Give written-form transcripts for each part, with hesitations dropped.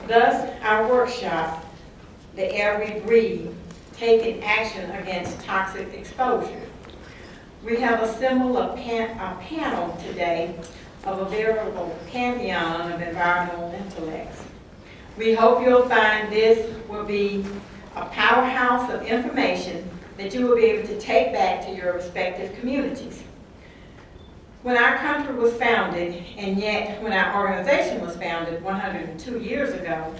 Thus, our workshop, The Air We Breathe, Taking Action Against Toxic Exposure. We have assembled a panel today of a veritable pantheon of environmental intellects. We hope you'll find this will be a powerhouse of information that you will be able to take back to your respective communities. When our country was founded, and yet when our organization was founded 102 years ago,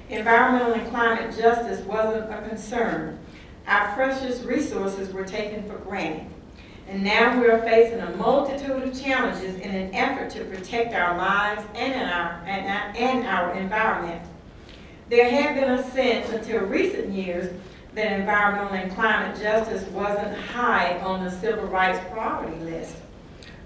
environmental and climate justice wasn't a concern. Our precious resources were taken for granted. And now we are facing a multitude of challenges in an effort to protect our lives and our environment. There had been a sense until recent years that environmental and climate justice wasn't high on the civil rights priority list.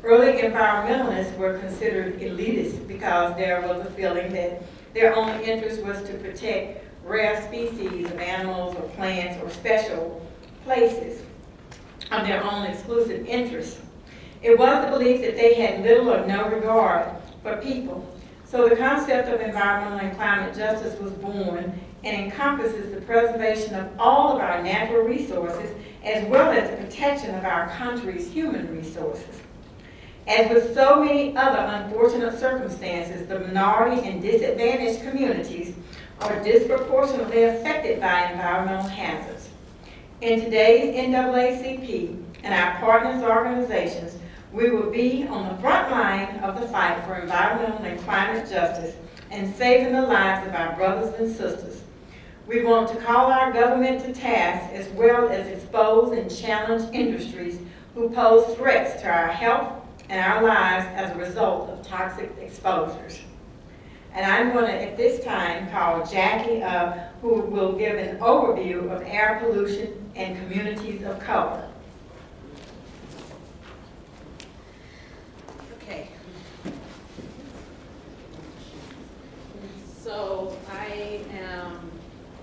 Early environmentalists were considered elitist because there was a feeling that their only interest was to protect rare species of animals or plants or special places of their own exclusive interests. It was the belief that they had little or no regard for people. So the concept of environmental and climate justice was born and encompasses the preservation of all of our natural resources as well as the protection of our country's human resources. As with so many other unfortunate circumstances, the minority and disadvantaged communities are disproportionately affected by environmental hazards. In today's NAACP and our partners organizations, we will be on the front line of the fight for environmental and climate justice and saving the lives of our brothers and sisters. We want to call our government to task as well as expose and challenge industries who pose threats to our health and our lives as a result of toxic exposures. And I'm going to, at this time, call Jackie up, who will give an overview of air pollution and communities of color. Okay. So I am,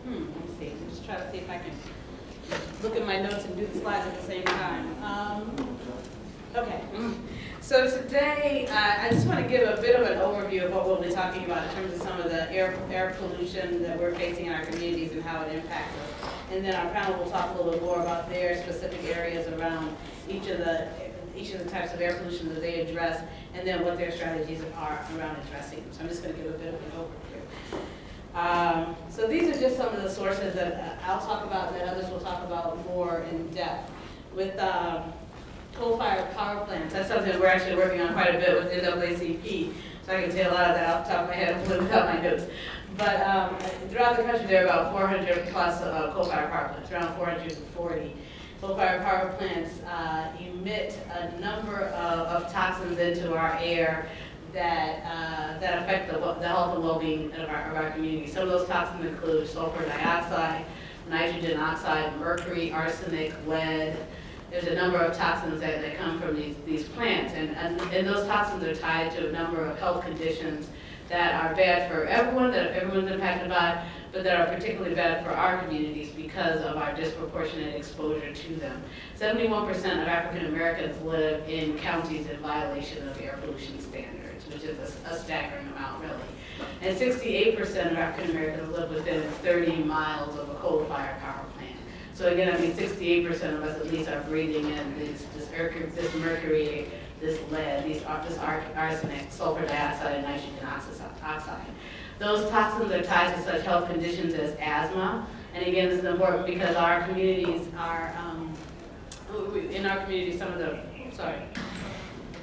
let me see, I'm just trying to see if I can look at my notes and do the slides at the same time. Okay. So today, I just want to give a bit of an overview of what we'll be talking about in terms of some of the air pollution that we're facing in our communities and how it impacts us. And then our panel will talk a little bit more about their specific areas around each of the types of air pollution that they address, and then what their strategies are around addressing them. So I'm just going to give a bit of an overview. So these are just some of the sources that I'll talk about and that others will talk about more in depth. With coal-fired power plants, that's something we're actually working on quite a bit with NAACP, so I can say a lot of that off the top of my head without my notes. But throughout the country, there are about 400 plus coal-fired power plants, around 440. Coal-fired power plants emit a number of toxins into our air that affect the health and well-being of our community. Some of those toxins include sulfur dioxide, nitrogen oxide, mercury, arsenic, lead. There's a number of toxins that come from these plants, and those toxins are tied to a number of health conditions that are bad for everyone, that everyone's impacted by, but that are particularly bad for our communities because of our disproportionate exposure to them. 71% of African Americans live in counties in violation of air pollution standards, which is a staggering amount, really. And 68% of African Americans live within 30 miles of a coal-fired power plant. So again, I mean, 68% of us at least are breathing in this mercury, this lead, this arsenic, sulfur dioxide, and nitrogen oxide. Those toxins are tied to such health conditions as asthma. And again, this is important because our communities are, in our community, some of the, sorry,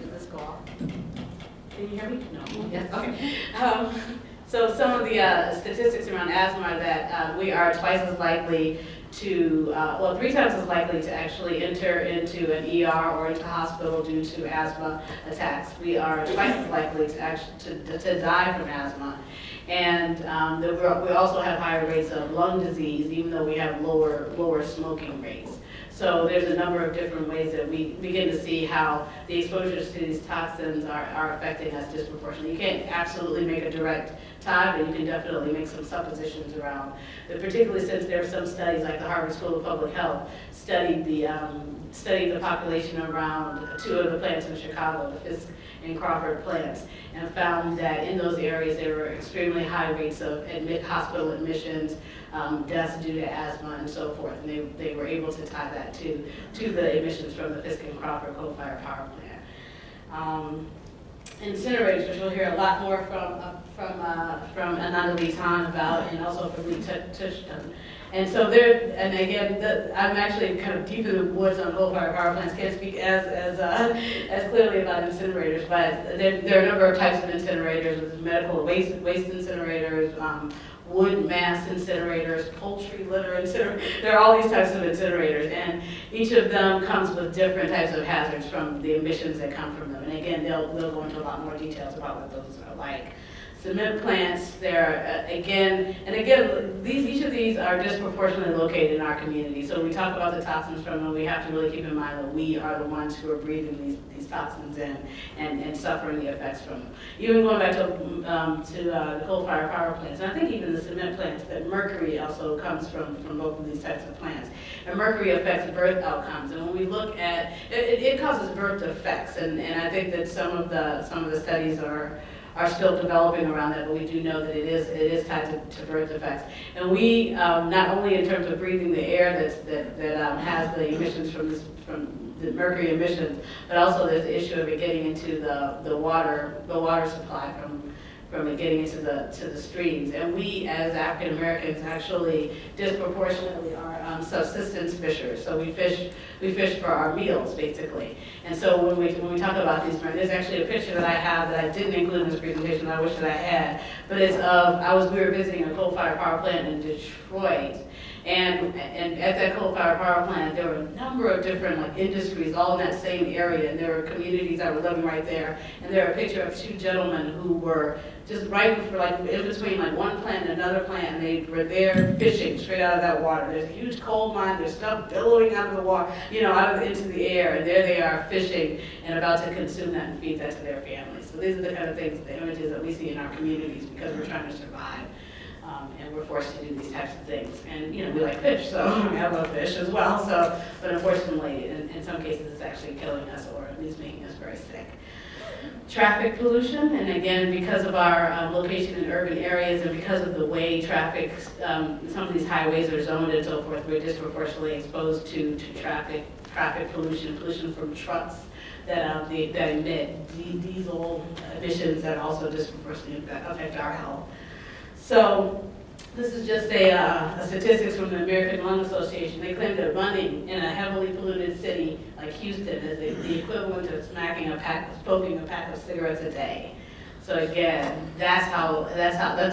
did this go off? Can you hear me? No. Yes, okay. So some of the statistics around asthma are that we are twice as likely to, well, 3 times as likely to actually enter into an ER or into hospital due to asthma attacks. We are twice as likely to die from asthma. And we also have higher rates of lung disease, even though we have lower smoking rates. So there's a number of different ways that we begin to see how the exposures to these toxins are affecting us disproportionately. You can't absolutely make a direct tie, but you can definitely make some suppositions around it, particularly since there are some studies, like the Harvard School of Public Health studied the population around 2 of the plants in Chicago, the Fisk and Crawford plants, and found that in those areas there were extremely high rates of hospital admissions, deaths due to asthma and so forth. And they were able to tie that to the emissions from the Fisk and Crawford coal-fired power plant. Incinerators, which we'll hear a lot more from Ananda Lee Tan about, and also from Lee Tushton. And so and again, I'm actually kind of deep in the woods on coal-fired power plants. Can't speak as clearly about incinerators, but there are a number of types of incinerators. There's medical waste incinerators, wood mass incinerators, poultry litter incinerators. There are all these types of incinerators, and each of them comes with different types of hazards from the emissions that come from them. And again, they'll go into a lot more details about what those are like. Cement plants, they're each of these are disproportionately located in our community. So when we talk about the toxins from them, we have to really keep in mind that we are the ones who are breathing these toxins in and suffering the effects from them. Even going back to the coal-fired power plants, and I think even the cement plants, that mercury also comes from both of these types of plants. And mercury affects birth outcomes. And when we look at it causes birth defects, and I think that some of the studies are still developing around that, but we do know that it is tied to birth defects. And we, not only in terms of breathing the air that has the emissions from the mercury emissions, but also there's the issue of it getting into the water supply from it getting into the streams. And we, as African Americans, actually disproportionately are subsistence fishers. So we fish for our meals, basically. And so when we talk about these, there's actually a picture that I have that I didn't include in this presentation. I wish that I had, but it's of we were visiting a coal-fired power plant in Detroit. And at that coal-fired power plant, there were a number of different industries all in that same area, and there were communities that were living right there. And there are a picture of two gentlemen who were just right before, in between one plant and another plant, and they were there fishing straight out of that water. There's a huge coal mine, there's stuff billowing out of the water, into the air, and there they are fishing and about to consume that and feed that to their families. So these are the kind of things, the images that we see in our communities because we're trying to survive. And we're forced to do these types of things. And we like fish, so I love fish as well. So, but unfortunately, in some cases, it's actually killing us or at least making us very sick. Traffic pollution, and again, because of our location in urban areas and because of the way traffic, some of these highways are zoned and so forth, we're disproportionately exposed to traffic pollution from trucks that emit diesel emissions that also disproportionately affect our health. So this is just a statistics from the American Lung Association. They claim that running in a heavily polluted city like Houston is the equivalent of smoking a pack of cigarettes a day. So again, that's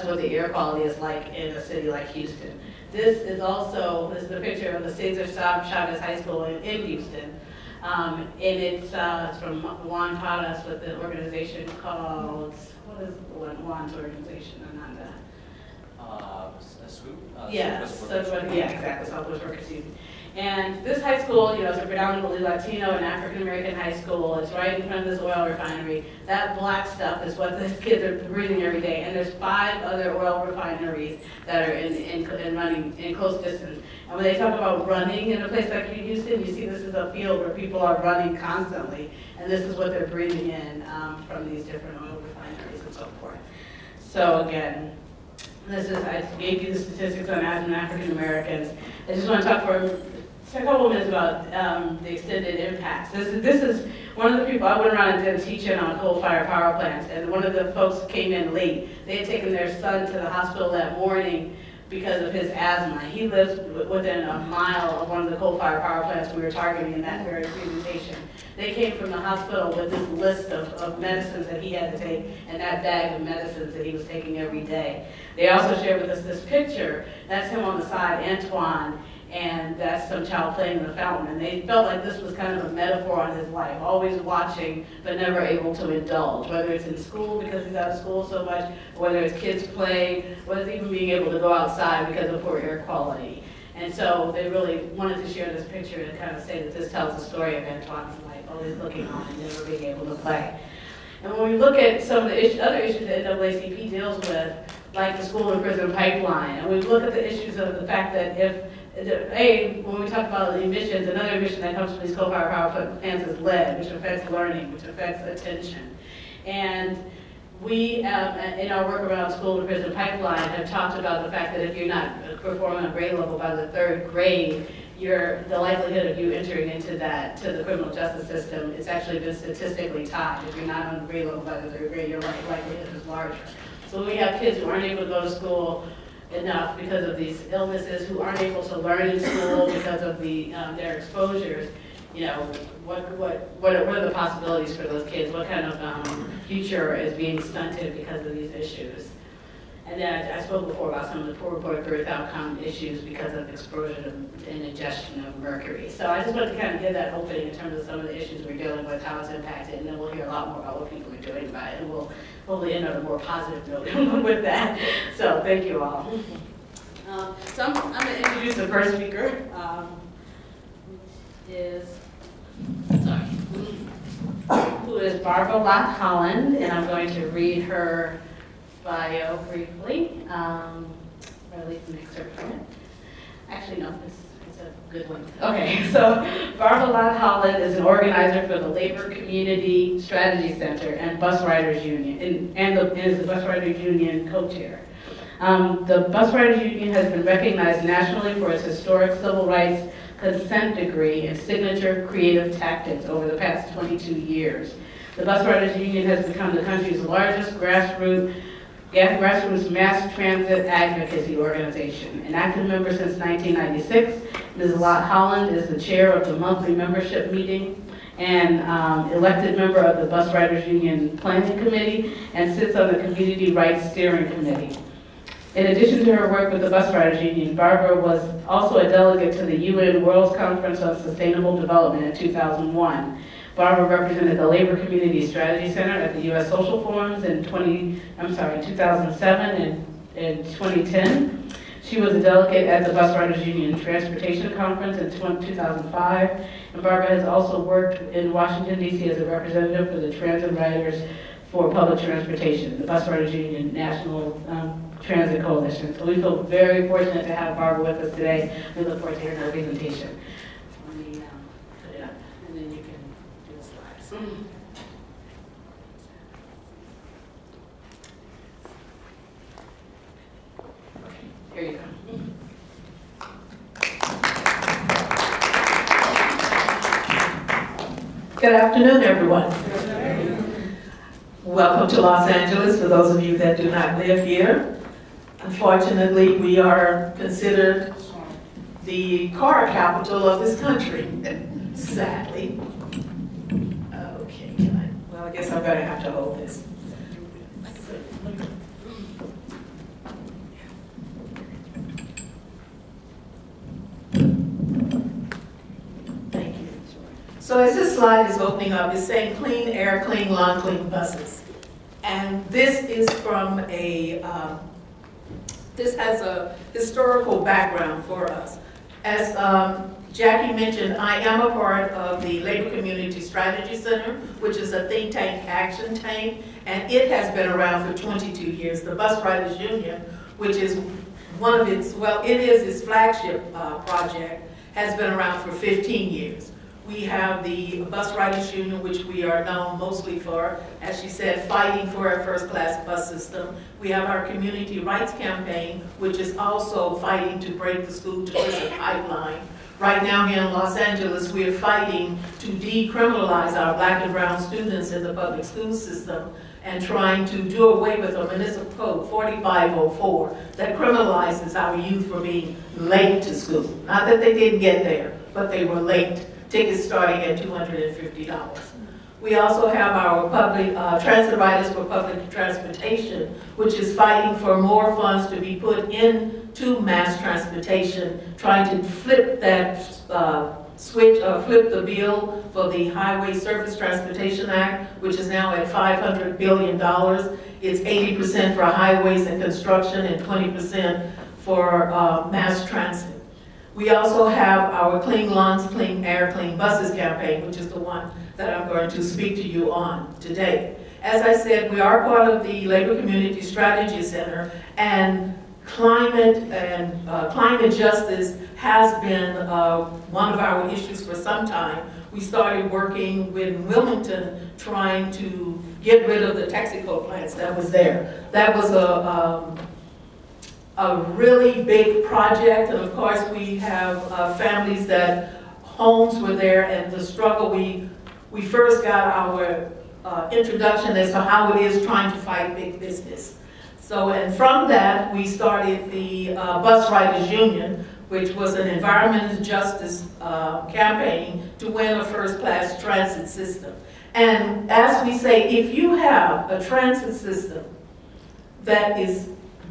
what the air quality is like in a city like Houston. This is the picture of the Cesar Chavez High School in Houston. And it's from Juan Paras with the organization called, what is Juan's organization, Ananda? SWOOP? Exactly, Southwest Workers Union. And this high school, is a predominantly Latino and African American high school. It's right in front of this oil refinery. That black stuff is what these kids are breathing every day. And there's 5 other oil refineries that are running in close distance. And when they talk about running in a place like Houston, you see this is a field where people are running constantly. And this is what they're breathing in from these different oil refineries and so forth. So again, I gave you the statistics on African Americans. I just want to talk for a couple of minutes about the extended impacts. This is one of the people, I went around and did a teach-in on coal-fired power plants, and one of the folks came in late. They had taken their son to the hospital that morning because of his asthma. He lives within a mile of one of the coal-fired power plants we were targeting in that very presentation. They came from the hospital with this list of medicines that he had to take and that bag of medicines that he was taking every day. They also shared with us this picture. That's him on the side, Antoine, and that's some child playing in the fountain. And they felt like this was kind of a metaphor on his life, always watching but never able to indulge, whether it's in school because he's out of school so much, whether it's kids playing, whether it's even being able to go outside because of poor air quality. And so they really wanted to share this picture to kind of say that this tells the story of Antoine's life, always looking on and never being able to play. And when we look at some of the other issues that NAACP deals with, like the school and prison pipeline, and we look at the issues of the fact that if when we talk about emissions, another emission that comes from these coal-fired power plants is lead, which affects learning, which affects attention. And we, in our work around school to prison pipeline, have talked about the fact that if you're not performing a grade level by the 3rd grade, the likelihood of you entering into to the criminal justice system, it's actually been statistically tied. If you're not on grade level by the 3rd grade, your likelihood is larger. So when we have kids who aren't able to go to school enough because of these illnesses, who aren't able to learn in school because of their exposures, you know, what are the possibilities for those kids? What kind of future is being stunted because of these issues? And then I spoke before about some of the poor reported birth outcome issues because of exposure and ingestion of mercury. So I just wanted to kind of give that opening in terms of some of the issues we're dealing with, how it's impacted, and then we'll hear a lot more about what people are doing about it, and we'll hopefully end on a more positive note with that. So thank you all. So I'm going to introduce the first speaker, who is Barbara Locke Holland, and I'm going to read her bio briefly, or at least an excerpt from it. Actually, no, it's a good one. Okay, so Barbara Locke Holland is an organizer for the Labor Community Strategy Center and Bus Riders Union, and is the Bus Riders Union co-chair. The Bus Riders Union has been recognized nationally for its historic civil rights consent decree and signature creative tactics over the past 22 years. The Bus Riders Union has become the country's largest grassroots mass transit advocacy organization. An active member since 1996, Ms. Locke Holland is the chair of the monthly membership meeting and elected member of the Bus Riders Union Planning Committee and sits on the Community Rights Steering Committee. In addition to her work with the Bus Riders Union, Barbara was also a delegate to the UN World Conference on Sustainable Development in 2001. Barbara represented the Labor Community Strategy Center at the U.S. Social Forums in 2007 and 2010. She was a delegate at the Bus Riders Union Transportation Conference in 2005, and Barbara has also worked in Washington, D.C. as a representative for the Transit Riders for Public Transportation, the Bus Riders Union National Transit Coalition. So we feel very fortunate to have Barbara with us today. We look forward to hearing her presentation. Let me put it up, and then you can do the slides. Okay, here you go. Good afternoon, everyone. Welcome to Los Angeles, for those of you that do not live here. Unfortunately, we are considered the car capital of this country, sadly. Okay, well, I guess I'm going to have to hold this. Thank you. So as this slide is opening up, it's saying clean air, clean lawn, clean buses. And this is from this has a historical background for us. As Jackie mentioned, I am a part of the Labor Community Strategy Center, which is a think tank, action tank, and it has been around for 22 years. The Bus Riders Union, which is one of its, well, it is its flagship project, has been around for 15 years. We have the Bus Riders Union, which we are known mostly for, as she said, fighting for a first-class bus system. We have our Community Rights Campaign, which is also fighting to break the school-to-prison pipeline. Right now here in Los Angeles, we are fighting to decriminalize our Black and brown students in the public school system and trying to do away with a municipal code, 4504, that criminalizes our youth for being late to school. Not that they didn't get there, but they were late. Tickets starting at $250. We also have our public transit riders for public transportation, which is fighting for more funds to be put into mass transportation, trying to flip that flip the bill for the Highway Surface Transportation Act, which is now at $500 billion. It's 80% for highways and construction and 20% for mass transit. We also have our Clean Lawns, Clean Air, Clean Buses campaign, which is the one that I'm going to speak to you on today. As I said, we are part of the Labor Community Strategy Center, and climate and climate justice has been one of our issues for some time. We started working with Wilmington trying to get rid of the Texaco plants that was there. That was a really big project, and of course we have families that homes were there, and the struggle, we first got our introduction as to how it is trying to fight big business. So, and from that, we started the Bus Riders Union, which was an environmental justice campaign to win a first-class transit system. And as we say, if you have a transit system that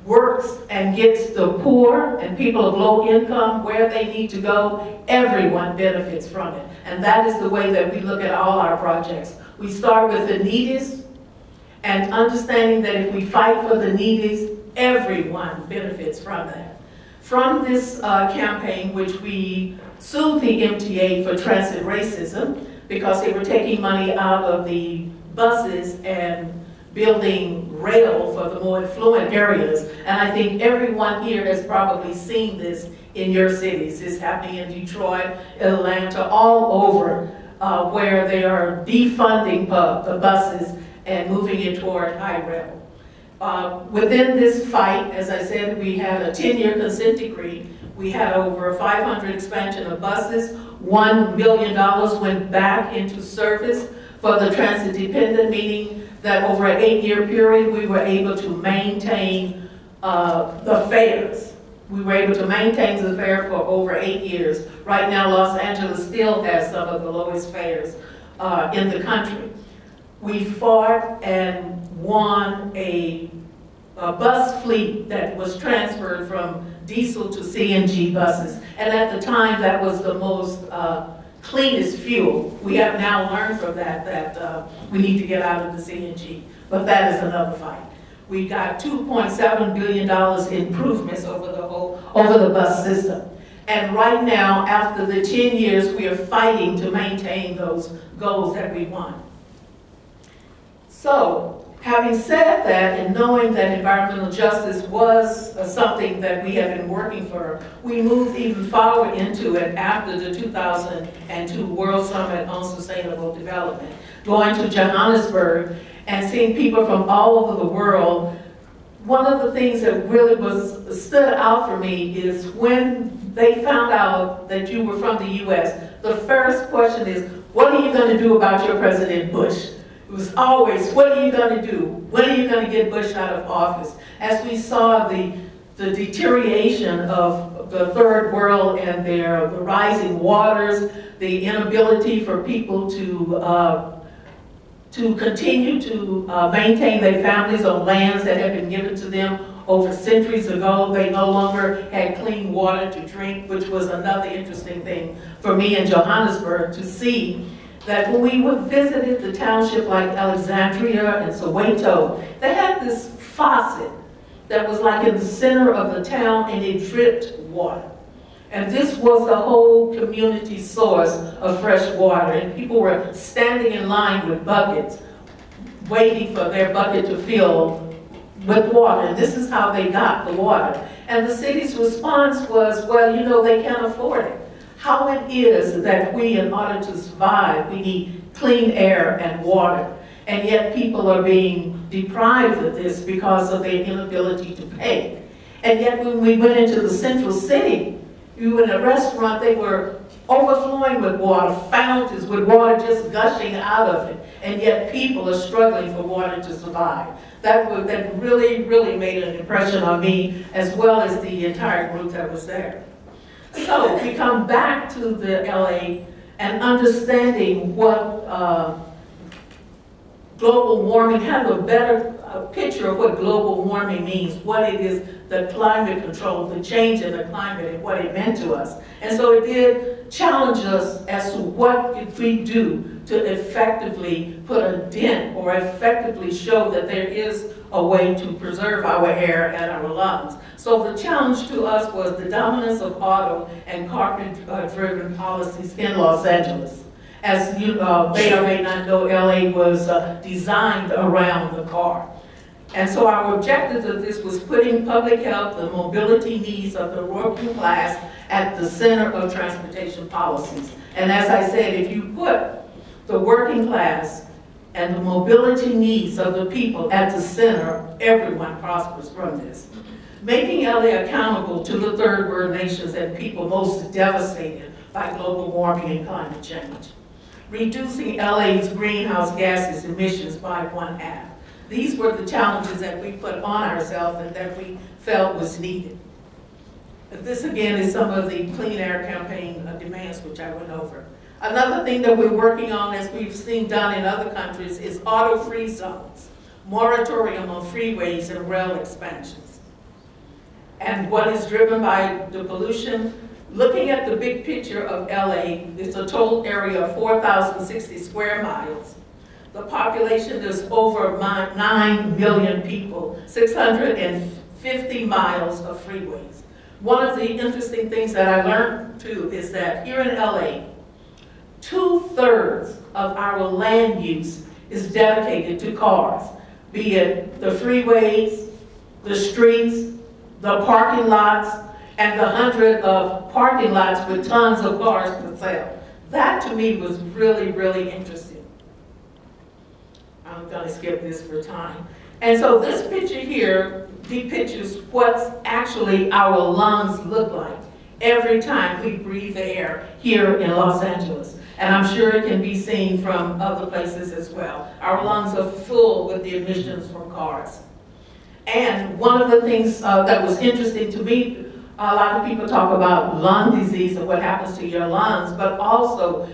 works and gets the poor and people of low income where they need to go, everyone benefits from it. And that is the way that we look at all our projects. We start with the neediest, and understanding that if we fight for the neediest, everyone benefits from that. From this campaign, which we sued the MTA for transit racism, because they were taking money out of the buses and building rail for the more affluent areas. And I think everyone here has probably seen this in your cities. It's happening in Detroit, Atlanta, all over, where they are defunding the buses and moving it toward high rail. Within this fight, as I said, we had a 10-year consent decree. We had over 500 expansion of buses. $1 million went back into service for the transit dependent, meaning that over an 8-year period, we were able to maintain the fares. We were able to maintain the fare for over 8 years. Right now, Los Angeles still has some of the lowest fares in the country. We fought and won a bus fleet that was transferred from diesel to CNG buses. And at the time, that was the most cleanest fuel. We have now learned from that we need to get out of the CNG, but that is another fight. We got $2.7 billion improvements over the bus system. And right now, after the 10 years, we are fighting to maintain those goals that we want. So, having said that, and knowing that environmental justice was something that we have been working for, we moved even forward into it after the 2002 World Summit on Sustainable Development, going to Johannesburg and seeing people from all over the world. One of the things that really stood out for me is when they found out that you were from the U.S., the first question is, what are you going to do about your President Bush? It was always, what are you going to do? When are you going to get Bush out of office? As we saw the deterioration of the third world and the rising waters, the inability for people to continue to maintain their families on lands that had been given to them over centuries ago. They no longer had clean water to drink, which was another interesting thing for me in Johannesburg to see that when we visited the township like Alexandria and Soweto, they had this faucet that was like in the center of the town, and it dripped water. And this was the whole community source of fresh water. And people were standing in line with buckets, waiting for their bucket to fill with water. And this is how they got the water. And the city's response was, well, you know, they can't afford it. How it is that we, in order to survive, we need clean air and water. And yet people are being deprived of this because of their inability to pay. And yet when we went into the central city, you were in a restaurant, they were overflowing with water, fountains with water just gushing out of it. And yet people are struggling for water to survive. That really, really made an impression on me, as well as the entire group that was there. So we come back to the LA and understanding what global warming, have a better picture of what global warming means, what it is, the climate control, the change in the climate and what it meant to us. And so it did challenge us as to what could we do to effectively put a dent or effectively show that there is a way to preserve our air and our lungs. So the challenge to us was the dominance of auto and car-driven policies in Los Angeles. As you may or may not know, LA was designed around the car. And so our objective of this was putting public health, the mobility needs of the working class at the center of transportation policies. And as I said, if you put the working class and the mobility needs of the people at the center, everyone prospers from this. Making LA accountable to the third world nations and people most devastated by global warming and climate change. Reducing LA's greenhouse gases emissions by 1/2. These were the challenges that we put on ourselves and that we felt was needed. This again is some of the Clean Air Campaign demands which I went over. Another thing that we're working on, as we've seen done in other countries, is auto-free zones, moratorium on freeways and rail expansions. And what is driven by the pollution? Looking at the big picture of LA, it's a total area of 4,060 square miles. The population is over 9 million people, 650 miles of freeways. One of the interesting things that I learned too is that here in LA, 2/3 of our land use is dedicated to cars, be it the freeways, the streets, the parking lots, and the 100 of parking lots with tons of cars for sale. That to me was really, really interesting. I'm gonna skip this for time. And so this picture here depicts what's actually our lungs look like every time we breathe the air here in Los Angeles. And I'm sure it can be seen from other places as well. Our lungs are full with the emissions from cars. And one of the things that was interesting to me, a lot of people talk about lung disease and what happens to your lungs, but also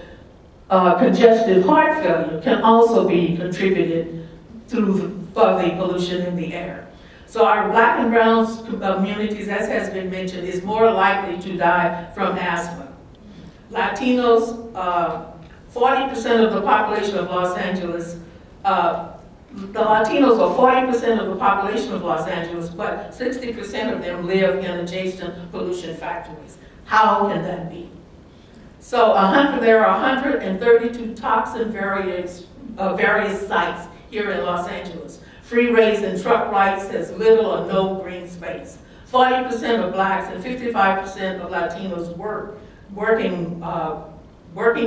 congestive heart failure can also be contributed through the pollution in the air. So our Black and brown communities, as has been mentioned, is more likely to die from asthma. Latinos, 40% of the population of Los Angeles, the Latinos are 40% of the population of Los Angeles, but 60% of them live in adjacent pollution factories. How can that be? So there are 132 toxin various sites here in Los Angeles. Freeways and truck rights has little or no green space. 40% of blacks and 55% of Latinos working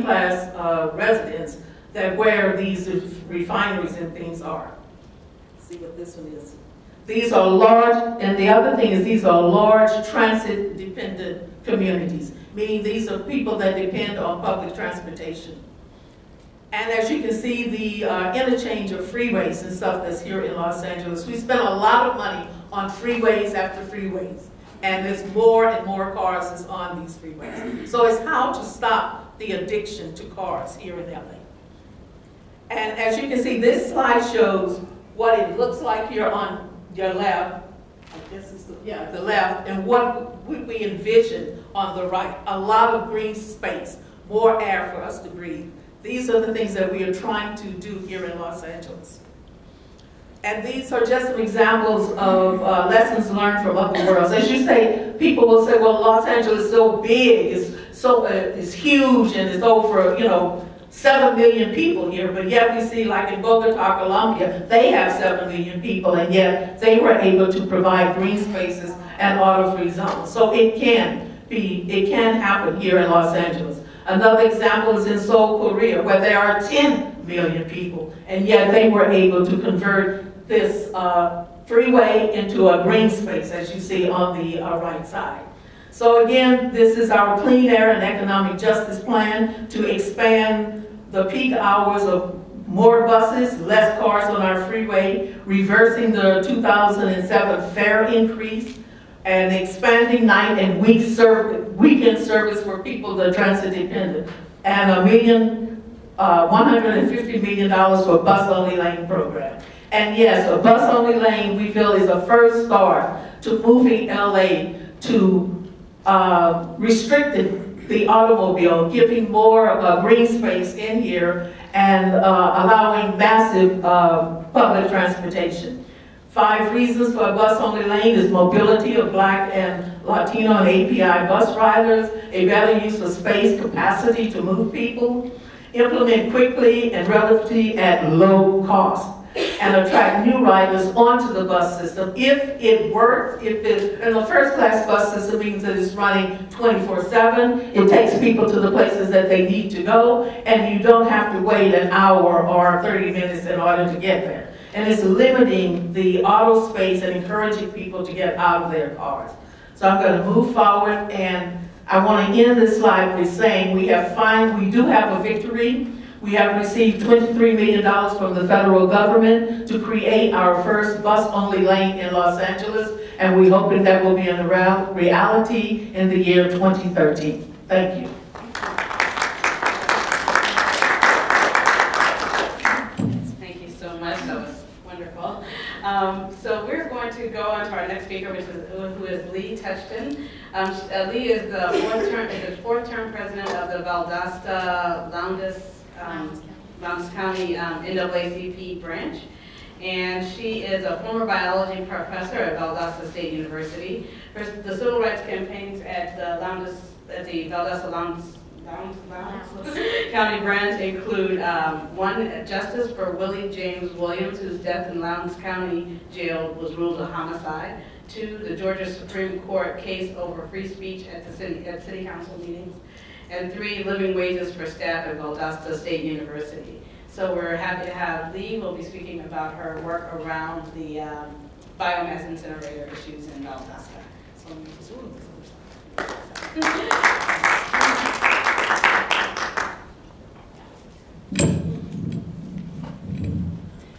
class residents that where these refineries and things are. Let's see what this one is. These are large, and the other thing is these are large transit-dependent communities, meaning these are people that depend on public transportation. And as you can see, the interchange of freeways and stuff that's here in Los Angeles, we spend a lot of money on freeways after freeways. And there's more and more cars is on these freeways. So it's how to stop the addiction to cars here in LA. And as you can see, this slide shows what it looks like here on your left. I guess it's the left, and what we envision on the right. A lot of green space, more air for us to breathe. These are the things that we are trying to do here in Los Angeles. And these are just some examples of lessons learned from other worlds. As you say, people will say, well, Los Angeles is so big, it's huge, and it's over, 7 million people here, but yet we see like in Bogota, Colombia, they have 7 million people, and yet they were able to provide green spaces and auto-free zones. So it can happen here in Los Angeles. Another example is in Seoul, Korea, where there are 10 million people, and yet they were able to convert this freeway into a green space, as you see on the right side. So again, this is our Clean Air and Economic Justice Plan to expand the peak hours of more buses, less cars on our freeway, reversing the 2007 fare increase, and expanding night and weekend service for people that are transit dependent, and $150 million for bus-only lane program. And yes, a bus-only lane we feel is a first start to moving LA to restricting the automobile, giving more green space in here, and allowing massive public transportation. 5 reasons for a bus-only lane is mobility of Black and Latino and API bus riders, a better use of space capacity to move people, implement quickly and relatively at low cost. and attract new riders onto the bus system. If it works, and the first class bus system means that it's running 24/7, it takes people to the places that they need to go, and you don't have to wait an hour or 30 minutes in order to get there. And it's limiting the auto space and encouraging people to get out of their cars. So I'm going to move forward, and I want to end this slide with saying we do have a victory. We have received $23 million from the federal government to create our first bus-only lane in Los Angeles, and we're hoping that will be in reality in the year 2013. Thank you. Thank you so much. That was wonderful. So we're going to go on to our next speaker, who is Lee Touchton. Lee is the fourth term president of the Valdosta Lowndes County NAACP branch, and she is a former biology professor at Valdosta State University. The civil rights campaigns at the Valdosta Lowndes County branch include one, justice for Willie James Williams, whose death in Lowndes County Jail was ruled a homicide. 2, the Georgia Supreme Court case over free speech at city council meetings. And 3, living wages for staff at Valdosta State University. So we're happy to have Lee, who will be speaking about her work around the biomass incinerator issues in Valdosta. So let me just move this over.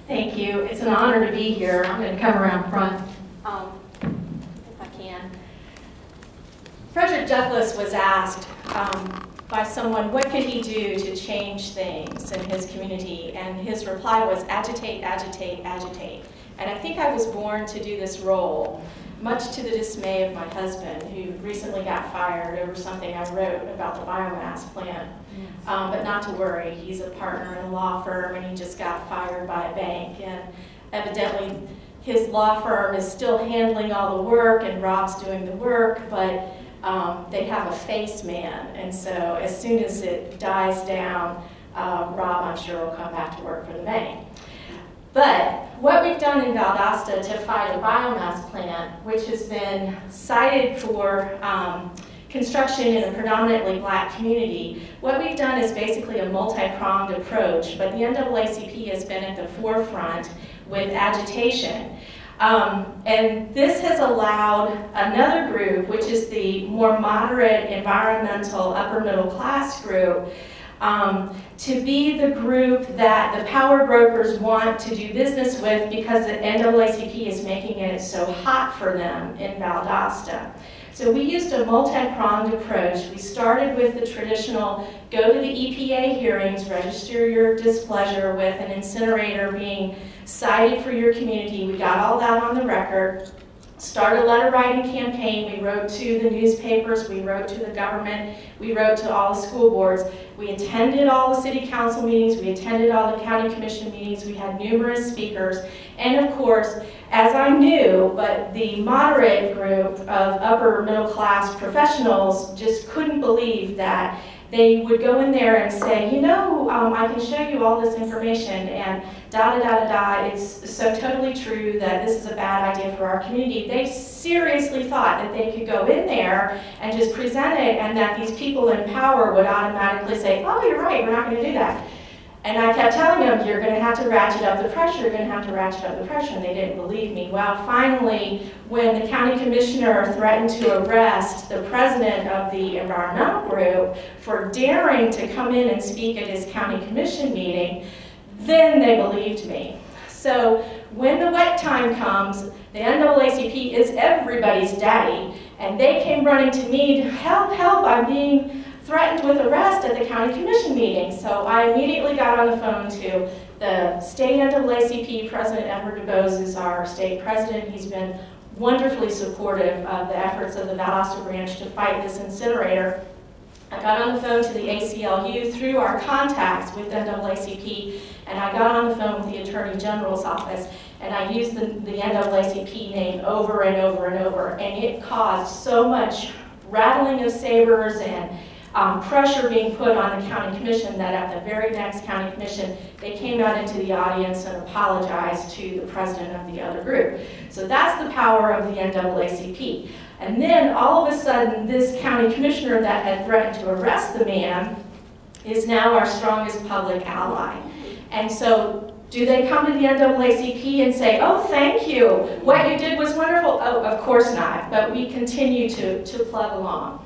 Thank you. It's an honor to be here. I'm going to come around front if I can. Frederick Douglass was asked by someone, what could he do to change things in his community? And his reply was, agitate, agitate, agitate. And I think I was born to do this role, much to the dismay of my husband, who recently got fired over something I wrote about the biomass plant. But not to worry, he's a partner in a law firm, and he just got fired by a bank. And evidently, his law firm is still handling all the work, and Rob's doing the work, but they have a face man. And so as soon as it dies down, Rob, I'm sure, will come back to work for the bank. But what we've done in Valdosta to fight a biomass plant, which has been cited for construction in a predominantly black community, what we've done is basically a multi-pronged approach, but the NAACP has been at the forefront with agitation. And this has allowed another group, which is the more moderate environmental upper middle class group, to be the group that the power brokers want to do business with because the NAACP is making it so hot for them in Valdosta. So we used a multi-pronged approach. We started with the traditional go to the EPA hearings, register your displeasure with an incinerator being cited for your community. We got all that on the record. Started a letter writing campaign. We wrote to the newspapers, we wrote to the government, we wrote to all the school boards. We attended all the city council meetings, we attended all the county commission meetings, we had numerous speakers. And of course, as I knew, but the moderate group of upper middle class professionals just couldn't believe that they would go in there and say, you know, I can show you all this information and da-da-da-da-da, it's so totally true that this is a bad idea for our community. They seriously thought that they could go in there and just present it and that these people in power would automatically say, oh, you're right, we're not going to do that. And I kept telling them, you're going to have to ratchet up the pressure, you're going to have to ratchet up the pressure, and they didn't believe me. Well, finally, when the county commissioner threatened to arrest the president of the environmental group for daring to come in and speak at his county commission meeting, then they believed me. So when the wet time comes, the NAACP is everybody's daddy, and they came running to me to help, I'm being threatened with arrest at the county commission meeting. So I immediately got on the phone to the state NAACP president. Edward DuBose is our state president. He's been wonderfully supportive of the efforts of the Valdosta branch to fight this incinerator. I got on the phone to the ACLU through our contacts with NAACP, and I got on the phone with the Attorney General's office, and I used the NAACP name over and over and over, and it caused so much rattling of sabers and pressure being put on the county commission that at the very next county commission, they came out into the audience and apologized to the president of the other group. So that's the power of the NAACP. And then all of a sudden, this county commissioner that had threatened to arrest the man is now our strongest public ally. And so do they come to the NAACP and say, oh, thank you, what you did was wonderful? Oh, of course not, but we continue to plug along.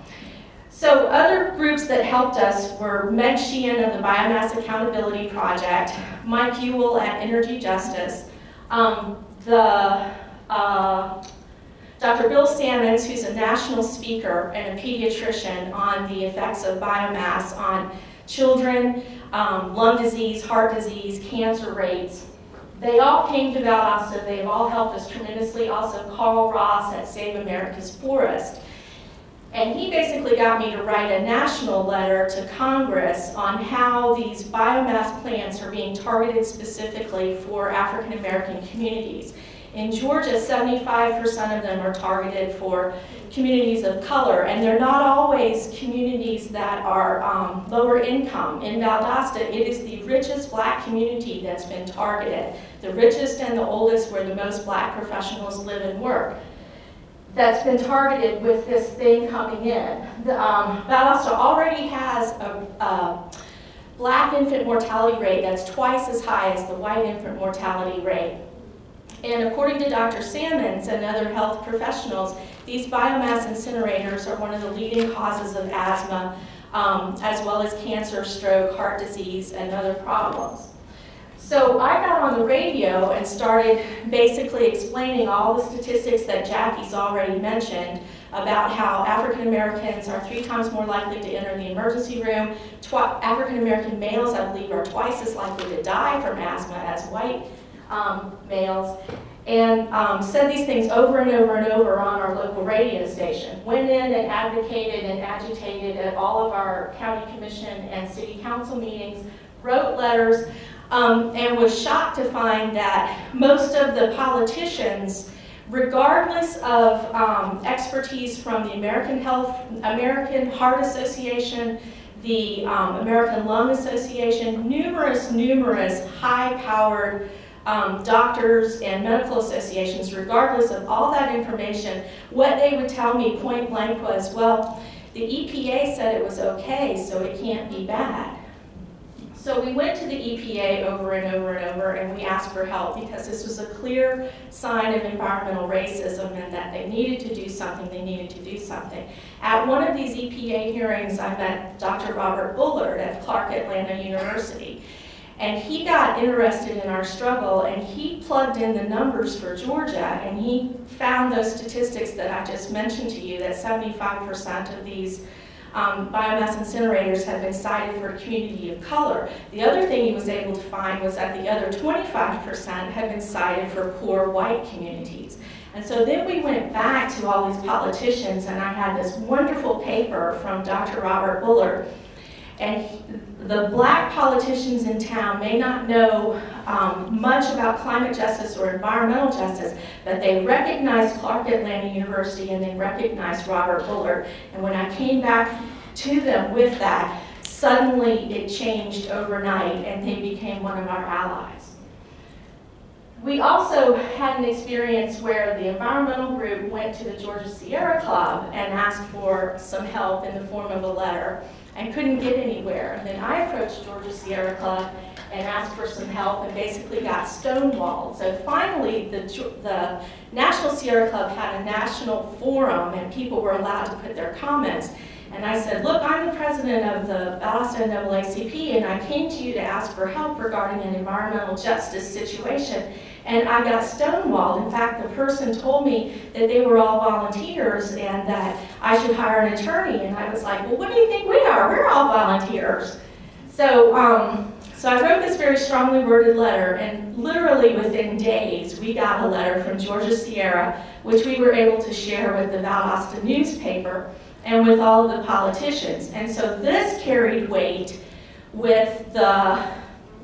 So other groups that helped us were Meg Sheehan of the Biomass Accountability Project, Mike Ewell at Energy Justice, Dr. Bill Sammons, who's a national speaker and a pediatrician on the effects of biomass on children, lung disease, heart disease, cancer rates. They all came to Valdosta. They've all helped us tremendously. Also, Carl Ross at Save America's Forest. And he basically got me to write a national letter to Congress on how these biomass plants are being targeted specifically for African American communities. In Georgia, 75% of them are targeted for communities of color, and they're not always communities that are lower income. In Valdosta, it is the richest black community that's been targeted, the richest and the oldest where the most black professionals live and work. That's been targeted with this thing coming in. Valdosta already has a black infant mortality rate that's twice as high as the white infant mortality rate. And according to Dr. Sammons and other health professionals, these biomass incinerators are one of the leading causes of asthma, as well as cancer, stroke, heart disease, and other problems. So I got on the radio and started basically explaining all the statistics that Jackie's already mentioned about how African Americans are 3 times more likely to enter the emergency room. African American males, I believe, are twice as likely to die from asthma as white males, and said these things over and over and over on our local radio station. Went in and advocated and agitated at all of our county commission and city council meetings, wrote letters, and was shocked to find that most of the politicians, regardless of expertise from the American Heart Association, the American Lung Association, numerous high-powered doctors and medical associations, regardless of all that information, what they would tell me point blank was, well, the EPA said it was okay, so it can't be bad. So we went to the EPA over and over and over, and we asked for help because this was a clear sign of environmental racism and that they needed to do something, At one of these EPA hearings, I met Dr. Robert Bullard at Clark Atlanta University. And he got interested in our struggle, and he plugged in the numbers for Georgia, and he found those statistics that I just mentioned to you, that 75% of these biomass incinerators have been cited for a community of color. The other thing he was able to find was that the other 25% had been cited for poor white communities. And so then we went back to all these politicians, and I had this wonderful paper from Dr. Robert Bullard. And the black politicians in town may not know much about climate justice or environmental justice, but they recognized Clark Atlanta University and they recognized Robert Bullard. And when I came back to them with that, suddenly it changed overnight and they became one of our allies. We also had an experience where the environmental group went to the Georgia Sierra Club and asked for some help in the form of a letter and couldn't get anywhere. And then I approached Georgia Sierra Club and asked for some help and basically got stonewalled. So finally, the National Sierra Club had a national forum and people were allowed to put their comments. And I said, look, I'm the president of the Valdosta NAACP, and I came to you to ask for help regarding an environmental justice situation. And I got stonewalled. In fact, the person told me that they were all volunteers and that I should hire an attorney. And I was like, well, what do you think we are? We're all volunteers. So I wrote this very strongly worded letter, and literally within days, we got a letter from Georgia Sierra, which we were able to share with the Valdosta newspaper and with all of the politicians. And so this carried weight with the,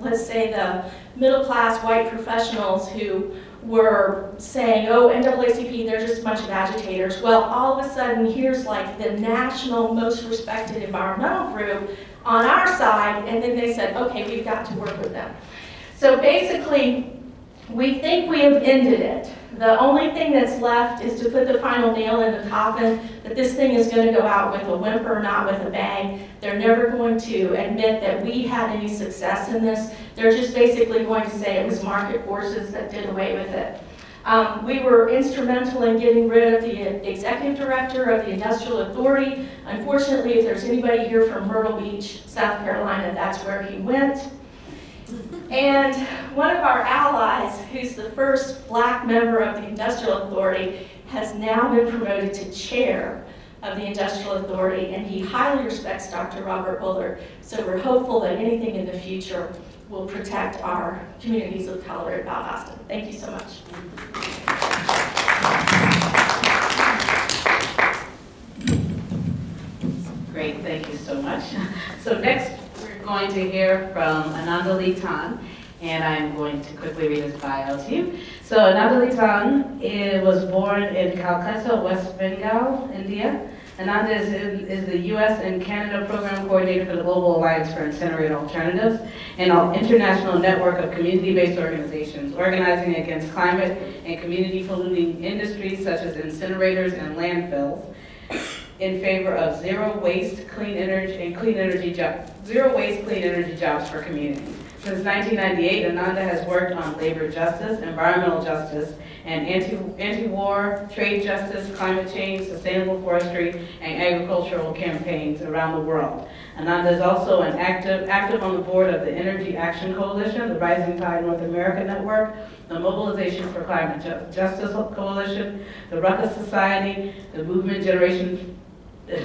let's say, the middle-class white professionals who were saying, oh, NAACP, they're just a bunch of agitators. Well, all of a sudden, here's like the national most respected environmental group on our side, and then they said, okay, we've got to work with them. So basically, we think we have ended it. The only thing that's left is to put the final nail in the coffin that this thing is going to go out with a whimper, not with a bang. They're never going to admit that we had any success in this. They're just basically going to say it was market forces that did away with it. We were instrumental in getting rid of the executive director of the Industrial Authority. Unfortunately, if there's anybody here from Myrtle Beach, South Carolina, that's where he went. And one of our allies, who's the first black member of the Industrial Authority, has now been promoted to chair of the Industrial Authority, and he highly respects Dr. Robert Bullard. So we're hopeful that anything in the future will protect our communities of color about Austin. Thank you so much. Great, thank you so much. So next, we're going to hear from Ananda Tan, and I'm going to quickly read his bio to you. So Ananda Tan was born in Calcutta, West Bengal, India. Ananda is the U.S. and Canada Program Coordinator for the Global Alliance for Incinerator Alternatives, an international network of community-based organizations organizing against climate and community-polluting industries such as incinerators and landfills, in favor of zero waste, clean energy jobs for communities. Since 1998, Ananda has worked on labor justice, environmental justice, and anti-war, trade justice, climate change, sustainable forestry, and agricultural campaigns around the world. Ananda is also an active on the board of the Energy Action Coalition, the Rising Tide North America Network, the Mobilization for Climate Justice Coalition, the Ruckus Society, the Movement Generation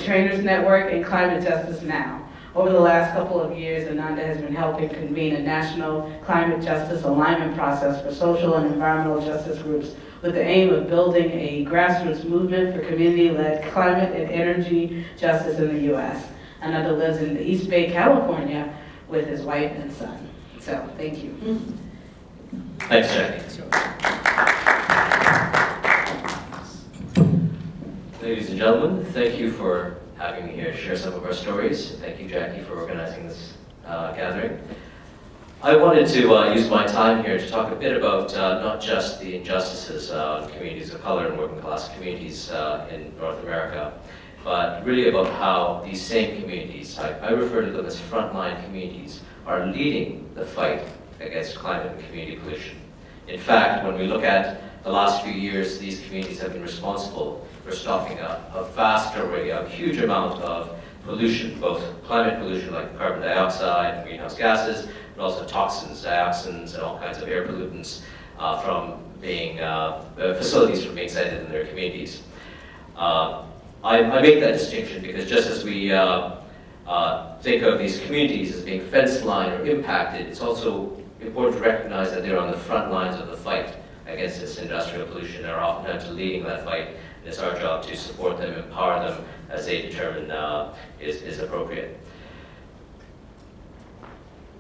Trainers Network, and Climate Justice Now. Over the last couple of years, Ananda has been helping convene a national climate justice alignment process for social and environmental justice groups with the aim of building a grassroots movement for community-led climate and energy justice in the U.S. Ananda lives in the East Bay, California, with his wife and son. So, thank you. Thanks, Jackie. Ladies and gentlemen, thank you for having me here to share some of our stories. Thank you, Jackie, for organizing this gathering. I wanted to use my time here to talk a bit about not just the injustices on communities of color and working class communities in North America, but really about how these same communities, I refer to them as frontline communities, are leading the fight against climate and community pollution. In fact, when we look at the last few years, these communities have been responsible for stopping a vast array, a huge amount of pollution, both climate pollution like carbon dioxide and greenhouse gases, but also toxins, dioxins, and all kinds of air pollutants from being, facilities from being sited in their communities. I make that distinction because just as we think of these communities as being fence line or impacted, it's also important to recognize that they're on the front lines of the fight against this industrial pollution. They're oftentimes leading that fight. And it's our job to support them, empower them as they determine is appropriate.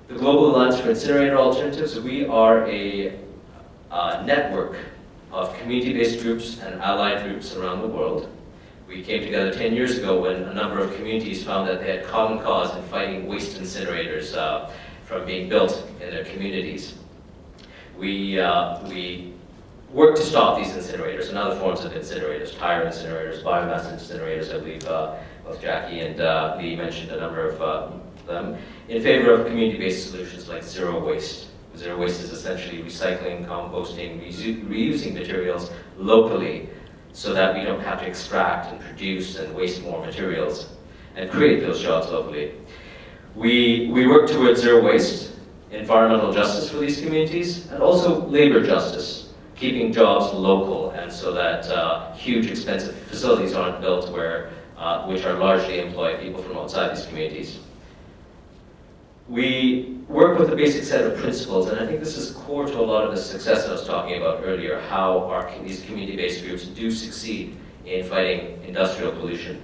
The Global Alliance for Incinerator Alternatives, we are a network of community-based groups and allied groups around the world. We came together 10 years ago when a number of communities found that they had common cause in fighting waste incinerators from being built in their communities. We work to stop these incinerators and other forms of incinerators, tire incinerators, biomass incinerators. I believe both Jackie and Lee mentioned a number of them, in favor of community-based solutions like zero waste. Zero waste is essentially recycling, composting, reusing materials locally so that we don't have to extract and produce and waste more materials and create those jobs locally. We work towards zero waste, environmental justice for these communities, and also labor justice, keeping jobs local, and so that huge expensive facilities aren't built which are largely employ people from outside these communities. We work with a basic set of principles, and I think this is core to a lot of the success I was talking about earlier, how these community-based groups do succeed in fighting industrial pollution.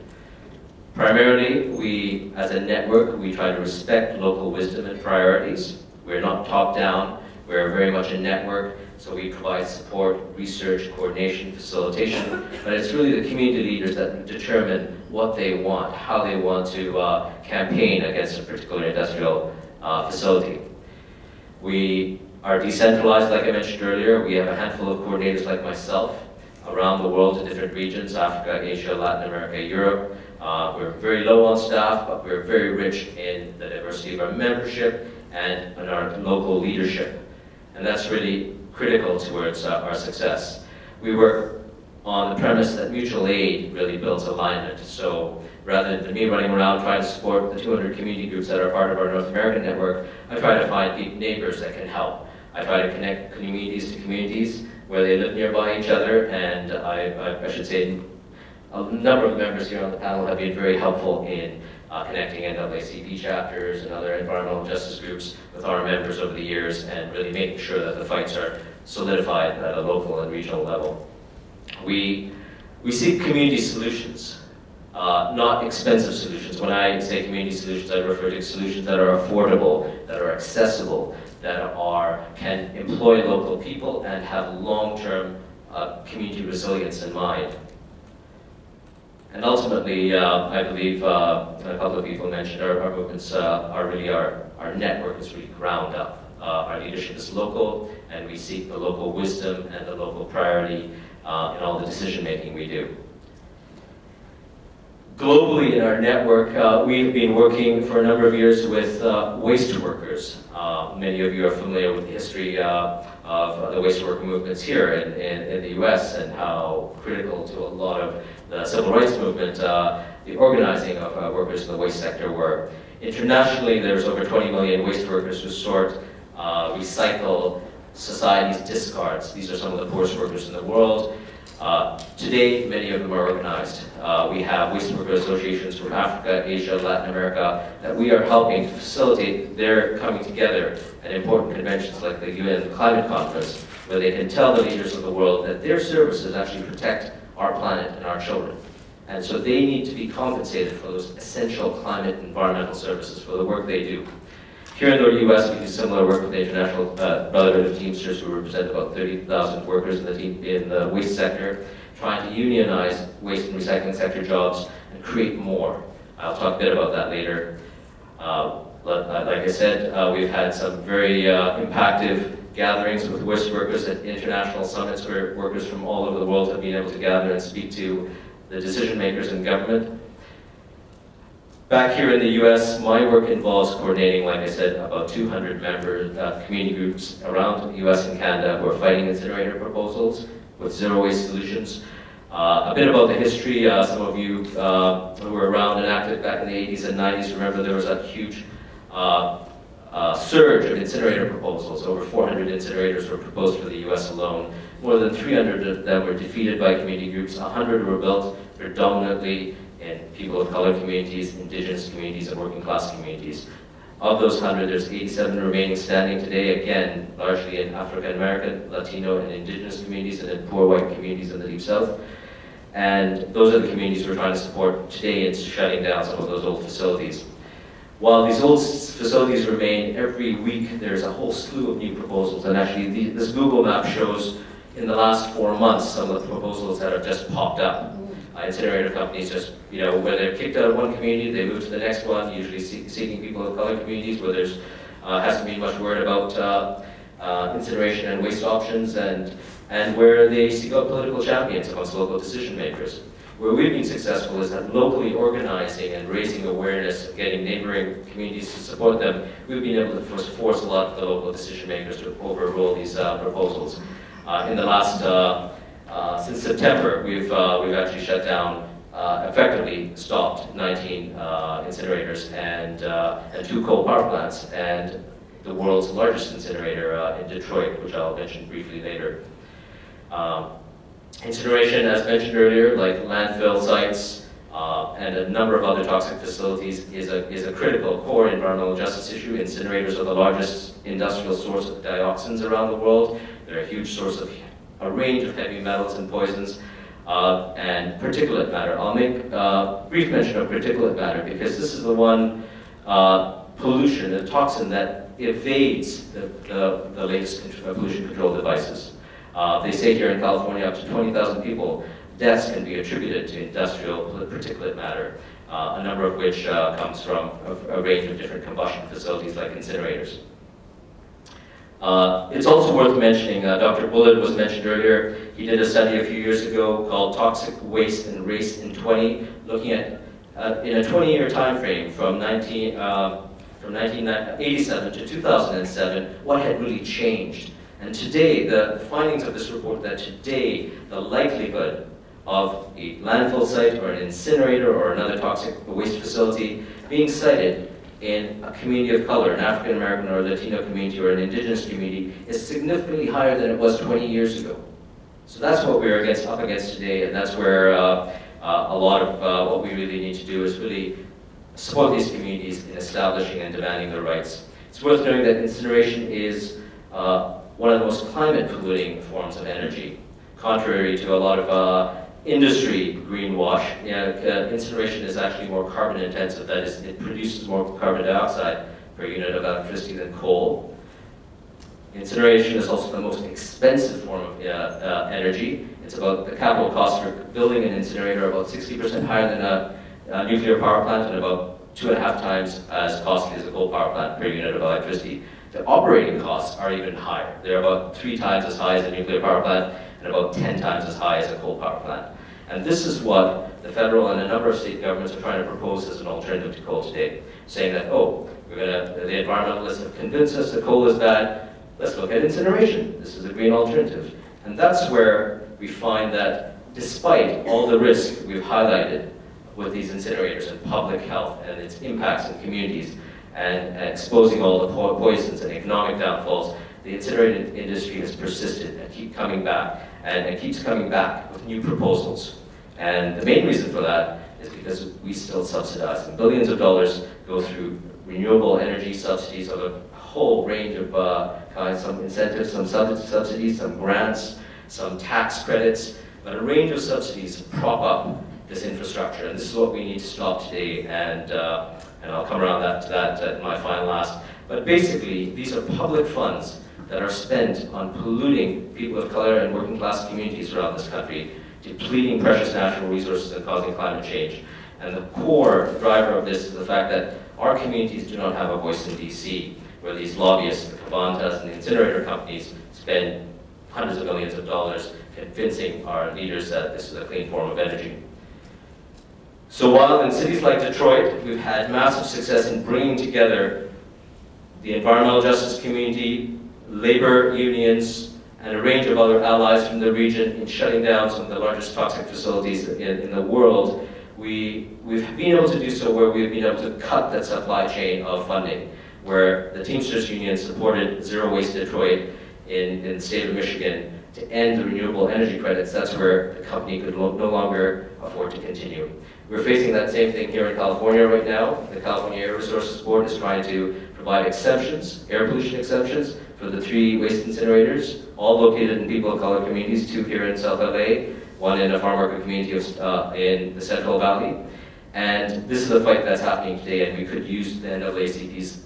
Primarily, we, as a network, we try to respect local wisdom and priorities. We're not top-down, we're very much a network so we provide support, research, coordination, facilitation, but it's really the community leaders that determine what they want, how they want to campaign against a particular industrial facility. We are decentralized, like I mentioned earlier. We have a handful of coordinators like myself around the world in different regions, Africa, Asia, Latin America, Europe. We're very low on staff, but we're very rich in the diversity of our membership and in our local leadership. And that's really critical towards our success. We work on the premise that mutual aid really builds alignment. So rather than me running around trying to support the 200 community groups that are part of our North American network, I try to find neighbors that can help. I try to connect communities to communities where they live nearby each other, and I should say a number of the members here on the panel have been very helpful in connecting NAACP chapters and other environmental justice groups with our members over the years, and really making sure that the fights are solidified at a local and regional level. We seek community solutions, not expensive solutions. When I say community solutions, I refer to solutions that are affordable, that are accessible, that can employ local people and have long-term community resilience in mind. And ultimately, I believe a couple of people mentioned our movements are really our network is really ground up. Our leadership is local, and we seek the local wisdom and the local priority in all the decision making we do. Globally in our network, we've been working for a number of years with waste workers. Many of you are familiar with the history of the waste worker movements here in the US, and how critical to a lot of the civil rights movement, the organizing of workers in the waste sector were. Internationally, there's over 20 million waste workers who sort, recycle society's discards. These are some of the poorest workers in the world. Today, many of them are organized. We have waste worker associations from Africa, Asia, Latin America, that we are helping to facilitate their coming together at important conventions like the UN Climate Conference, where they can tell the leaders of the world that their services actually protect our planet and our children. And so they need to be compensated for those essential climate and environmental services, for the work they do. Here in the US, we do similar work with the International Brotherhood of Teamsters, who represent about 30,000 workers in the waste sector, trying to unionize waste and recycling sector jobs and create more. I'll talk a bit about that later. Like I said, we've had some very impactful gatherings with waste workers at international summits where workers from all over the world have been able to gather and speak to the decision makers in government. Back here in the US, my work involves coordinating, like I said, about 200 member community groups around the US and Canada who are fighting incinerator proposals with zero waste solutions. A bit about the history, some of you who were around and active back in the 80s and 90s remember there was a huge surge of incinerator proposals. Over 400 incinerators were proposed for the US alone. More than 300 of them were defeated by community groups. 100 were built predominantly in people of color communities, indigenous communities, and working class communities. Of those 100, there's 87 remaining standing today, again, largely in African American, Latino, and indigenous communities, and in poor white communities in the Deep South. And those are the communities we're trying to support today in shutting down some of those old facilities. While these old facilities remain, every week there's a whole slew of new proposals. And actually, this Google map shows in the last 4 months some of the proposals that have just popped up. Incinerator companies just, where they're kicked out of one community, they move to the next one, usually seeking people of color communities where there's hasn't been much word about incineration and waste options, and where they seek out political champions amongst local decision makers. Where we've been successful is that locally organizing and raising awareness, getting neighboring communities to support them, we've been able to force a lot of the local decision makers to overrule these proposals. In the last since September, we've actually shut down, effectively stopped 19 incinerators and 2 coal power plants, and the world's largest incinerator in Detroit, which I'll mention briefly later. Incineration, as mentioned earlier, like landfill sites and a number of other toxic facilities, is a critical core environmental justice issue. Incinerators are the largest industrial source of dioxins around the world. They're a huge source of a range of heavy metals and poisons, and particulate matter. I'll make a brief mention of particulate matter because this is the one pollution, a toxin that evades the latest pollution control devices. They say here in California up to 20,000 people, deaths can be attributed to industrial particulate matter, a number of which comes from a range of different combustion facilities like incinerators. It's also worth mentioning, Dr. Bullitt was mentioned earlier. He did a study a few years ago called Toxic Waste and Race in 20, looking at, in a 20-year time frame from 1987 to 2007, what had really changed. And today, the findings of this report that today, the likelihood of a landfill site or an incinerator or another toxic waste facility being sited in a community of color, an African American or Latino community or an indigenous community, is significantly higher than it was 20 years ago. So that's what we're up against today, and that's where a lot of what we really need to do is really support these communities in establishing and demanding their rights. It's worth noting that incineration is one of the most climate polluting forms of energy. Contrary to a lot of industry greenwash, incineration is actually more carbon intensive. That is, it produces more carbon dioxide per unit of electricity than coal. Incineration is also the most expensive form of energy. It's about the capital cost for building an incinerator about 60% higher than a nuclear power plant and about 2.5 times as costly as a coal power plant per unit of electricity. The operating costs are even higher. They're about 3 times as high as a nuclear power plant and about 10 times as high as a coal power plant. And this is what the federal and a number of state governments are trying to propose as an alternative to coal today, saying that, oh, the environmentalists have convinced us that coal is bad, let's look at incineration. This is a green alternative. And that's where we find that despite all the risk we've highlighted with these incinerators and public health and its impacts in communities and exposing all the poisons and economic downfalls, the incinerator industry has persisted and keeps coming back with new proposals. And the main reason for that is because we still subsidize them. Billions of dollars go through renewable energy subsidies of a whole range of kinds, some incentives, some subsidies, some grants, some tax credits, but a range of subsidies prop up this infrastructure. And this is what we need to stop today, and I'll come around to that in my final ask. But basically, these are public funds that are spent on polluting people of color and working class communities around this country, depleting precious natural resources and causing climate change. And the core driver of this is the fact that our communities do not have a voice in DC, where these lobbyists, the Cabantas and the incinerator companies, spend hundreds of millions of dollars convincing our leaders that this is a clean form of energy. So while in cities like Detroit, we've had massive success in bringing together the environmental justice community, labor unions, and a range of other allies from the region in shutting down some of the largest toxic facilities in the world, we've been able to do so where we've been able to cut that supply chain of funding, where the Teamsters Union supported Zero Waste Detroit in the state of Michigan to end the renewable energy credits. That's where the company could no longer afford to continue. We're facing that same thing here in California right now. The California Air Resources Board is trying to provide exceptions, air pollution exceptions, for the 3 waste incinerators, all located in people of color communities, 2 here in South LA, 1 in a farm worker community in the Central Valley. And this is a fight that's happening today, and we could use the NAACP's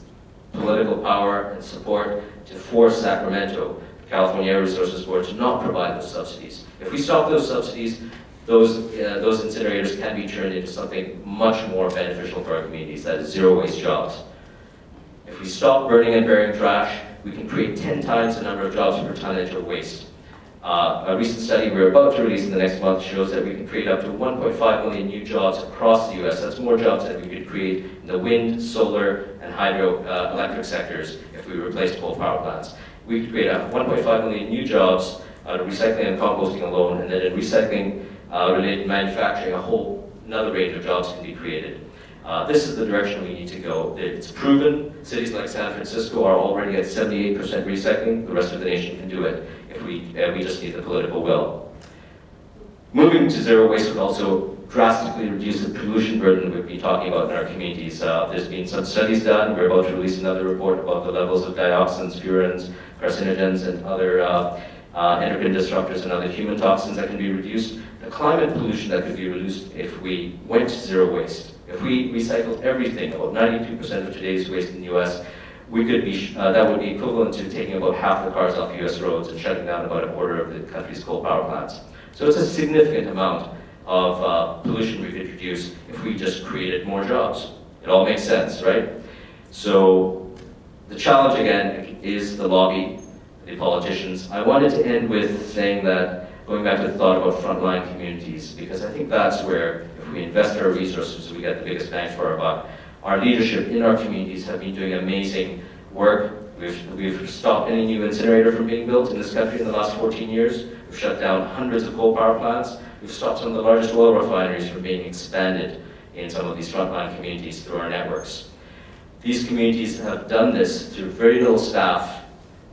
political power and support to force Sacramento, the California Air Resources Board, to not provide those subsidies. If we stop those subsidies, those incinerators can be turned into something much more beneficial for our communities, that is zero waste jobs. If we stop burning and burying trash, we can create 10 times the number of jobs per tonnage of waste. A recent study we're about to release in the next month shows that we can create up to 1.5 million new jobs across the US. That's more jobs than we could create in the wind, solar, and hydroelectric sectors if we replaced coal power plants. We could create 1.5 million new jobs out of recycling and composting alone, and then in recycling related manufacturing, another range of jobs can be created. This is the direction we need to go. It's proven. Cities like San Francisco are already at 78% recycling. The rest of the nation can do it if we just need the political will. Moving to zero waste would also drastically reduce the pollution burden we've been talking about in our communities. There's been some studies done. We're about to release another report about the levels of dioxins, furans, carcinogens, and other endocrine disruptors and other human toxins that can be reduced. The climate pollution that could be reduced if we went to zero waste. If we recycled everything, about 92% of today's waste in the US, we could be, that would be equivalent to taking about half the cars off US roads and shutting down about a quarter of the country's coal power plants. So it's a significant amount of pollution we could reduce if we just created more jobs. It all makes sense, right? So the challenge again is the lobby, the politicians. I wanted to end with saying that, going back to the thought about frontline communities, because I think that's where, if we invest our resources, we get the biggest bang for our buck. Our leadership in our communities have been doing amazing work. We've stopped any new incinerator from being built in this country in the last 14 years. We've shut down hundreds of coal power plants. We've stopped some of the largest oil refineries from being expanded in some of these frontline communities through our networks. These communities have done this through very little staff,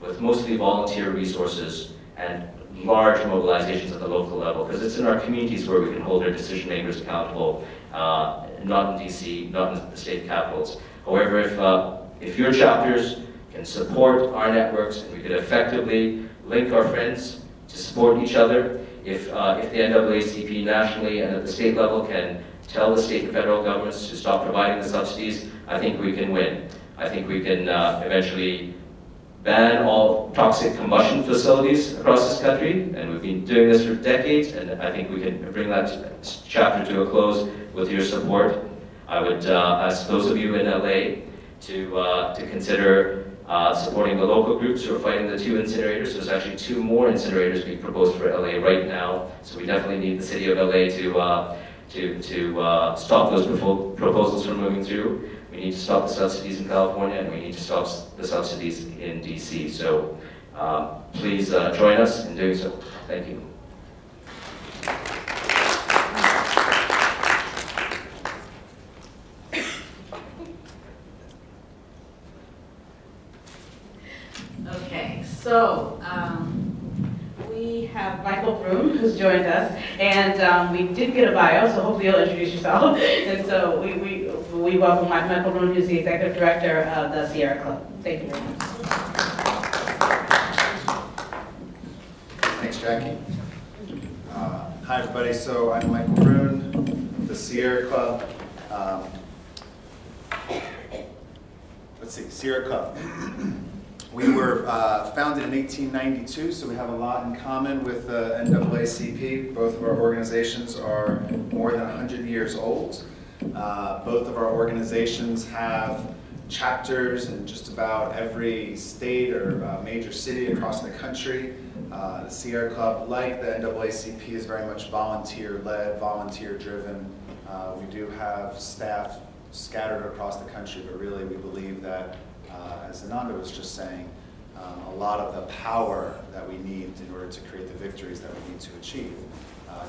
with mostly volunteer resources and large mobilizations at the local level, because it's in our communities where we can hold our decision makers accountable, not in DC, not in the state capitals. However, if your chapters can support our networks and we could effectively link our friends to support each other, if the NAACP nationally and at the state level can tell the state and federal governments to stop providing the subsidies, I think we can win. I think we can eventually ban all toxic combustion facilities across this country, and we've been doing this for decades, and I think we can bring that chapter to a close with your support. I would ask those of you in LA to consider supporting the local groups who are fighting the 2 incinerators. There's actually 2 more incinerators being proposed for LA right now, so we definitely need the city of LA to stop those proposals from moving through. We need to stop the subsidies in California, and we need to stop the subsidies in DC. So please join us in doing so. Thank you. Okay, so we have Michael Broom, who's joined us, and we did get a bio, so hopefully you'll introduce yourself. And so we welcome Michael Broom, who's the Executive Director of the Sierra Club. Thank you very much. Thanks, Jackie. Hi, everybody. So I'm Michael Broom, the Sierra Club. Sierra Club. We were founded in 1892, so we have a lot in common with NAACP. Both of our organizations are more than 100 years old. Both of our organizations have chapters in just about every state or major city across the country. The Sierra Club, like the NAACP, is very much volunteer-led, volunteer-driven. We do have staff scattered across the country, but really we believe that, as Ananda was just saying, a lot of the power that we need in order to create the victories that we need to achieve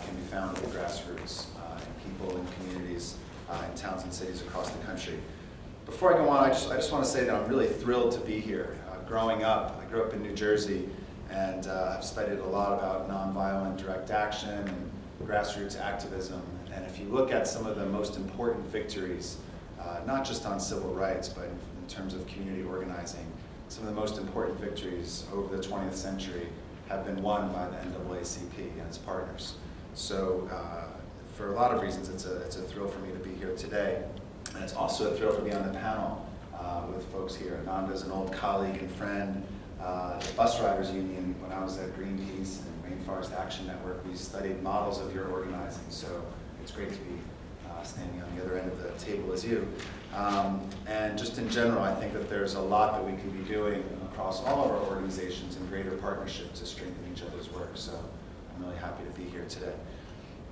can be found in the grassroots, in people and communities, in towns and cities across the country. Before I go on, I just want to say that I'm really thrilled to be here. Growing up, I grew up in New Jersey, and I've studied a lot about nonviolent direct action and grassroots activism. And if you look at some of the most important victories, not just on civil rights, but in terms of community organizing, some of the most important victories over the 20th century have been won by the NAACP and its partners. So for a lot of reasons, it's a thrill for me to be here today. And it's also a thrill to be on the panel with folks here. Ananda's an old colleague and friend. The Bus Riders Union, when I was at Greenpeace and Rainforest Action Network, we studied models of your organizing. So it's great to be standing on the other end of the table as you. And just in general, I think that there's a lot that we can be doing across all of our organizations in greater partnership to strengthen each other's work. So I'm really happy to be here today.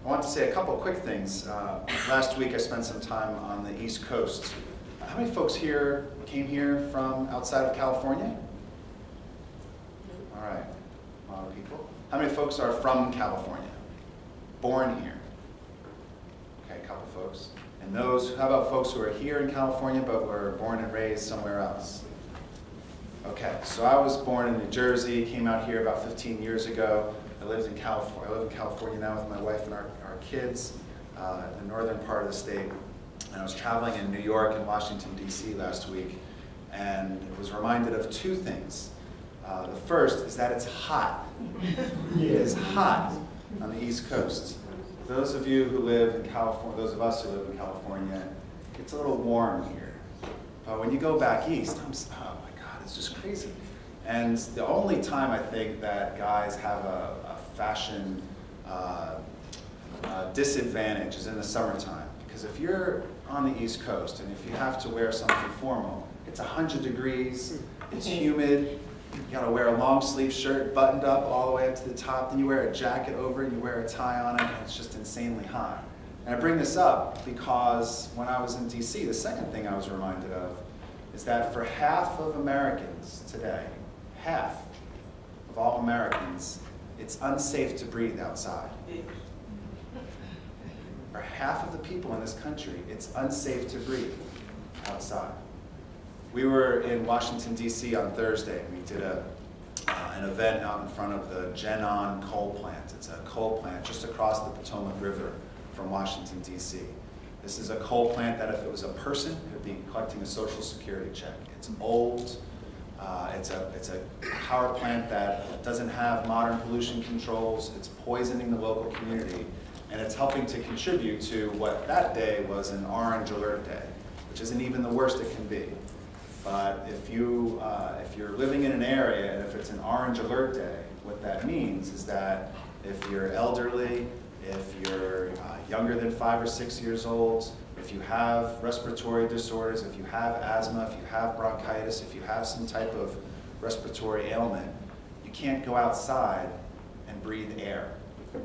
I want to say a couple quick things. Last week I spent some time on the East Coast. How many folks here came here from outside of California? All right, a lot of people. How many folks are from California? Born here? Okay, a couple folks. And those, how about folks who are here in California but were born and raised somewhere else? Okay, so I was born in New Jersey, came out here about 15 years ago. I live in California now with my wife and our kids in the northern part of the state. And I was traveling in New York and Washington, D.C. last week, and was reminded of two things. The first is that it's hot. It is hot on the East Coast. Those of you who live in California, those of us who live in California, it's a little warm here. But when you go back east, oh my It's just crazy. And the only time I think that guys have a fashion disadvantage is in the summertime. Because if you're on the East Coast and if you have to wear something formal, it's 100 degrees, it's humid, you gotta wear a long sleeve shirt buttoned up all the way up to the top, then you wear a jacket over it, you wear a tie on it, and it's just insanely hot. And I bring this up because when I was in DC, the second thing I was reminded of is that for half of Americans today, half of all Americans, it's unsafe to breathe outside. For half of the people in this country, it's unsafe to breathe outside. We were in Washington, D.C. on Thursday, and we did an event out in front of the Genon coal plant. It's a coal plant just across the Potomac River from Washington, D.C. This is a coal plant that if it was a person, it would be collecting a Social Security check. It's old. It's a power plant that doesn't have modern pollution controls. It's poisoning the local community, and it's helping to contribute to what that day was an orange alert day, which isn't even the worst it can be. But if you're living in an area and if it's an orange alert day, what that means is that if you're elderly, if you're younger than 5 or 6 years old, if you have respiratory disorders, if you have asthma, if you have bronchitis, if you have some type of respiratory ailment, you can't go outside and breathe air. You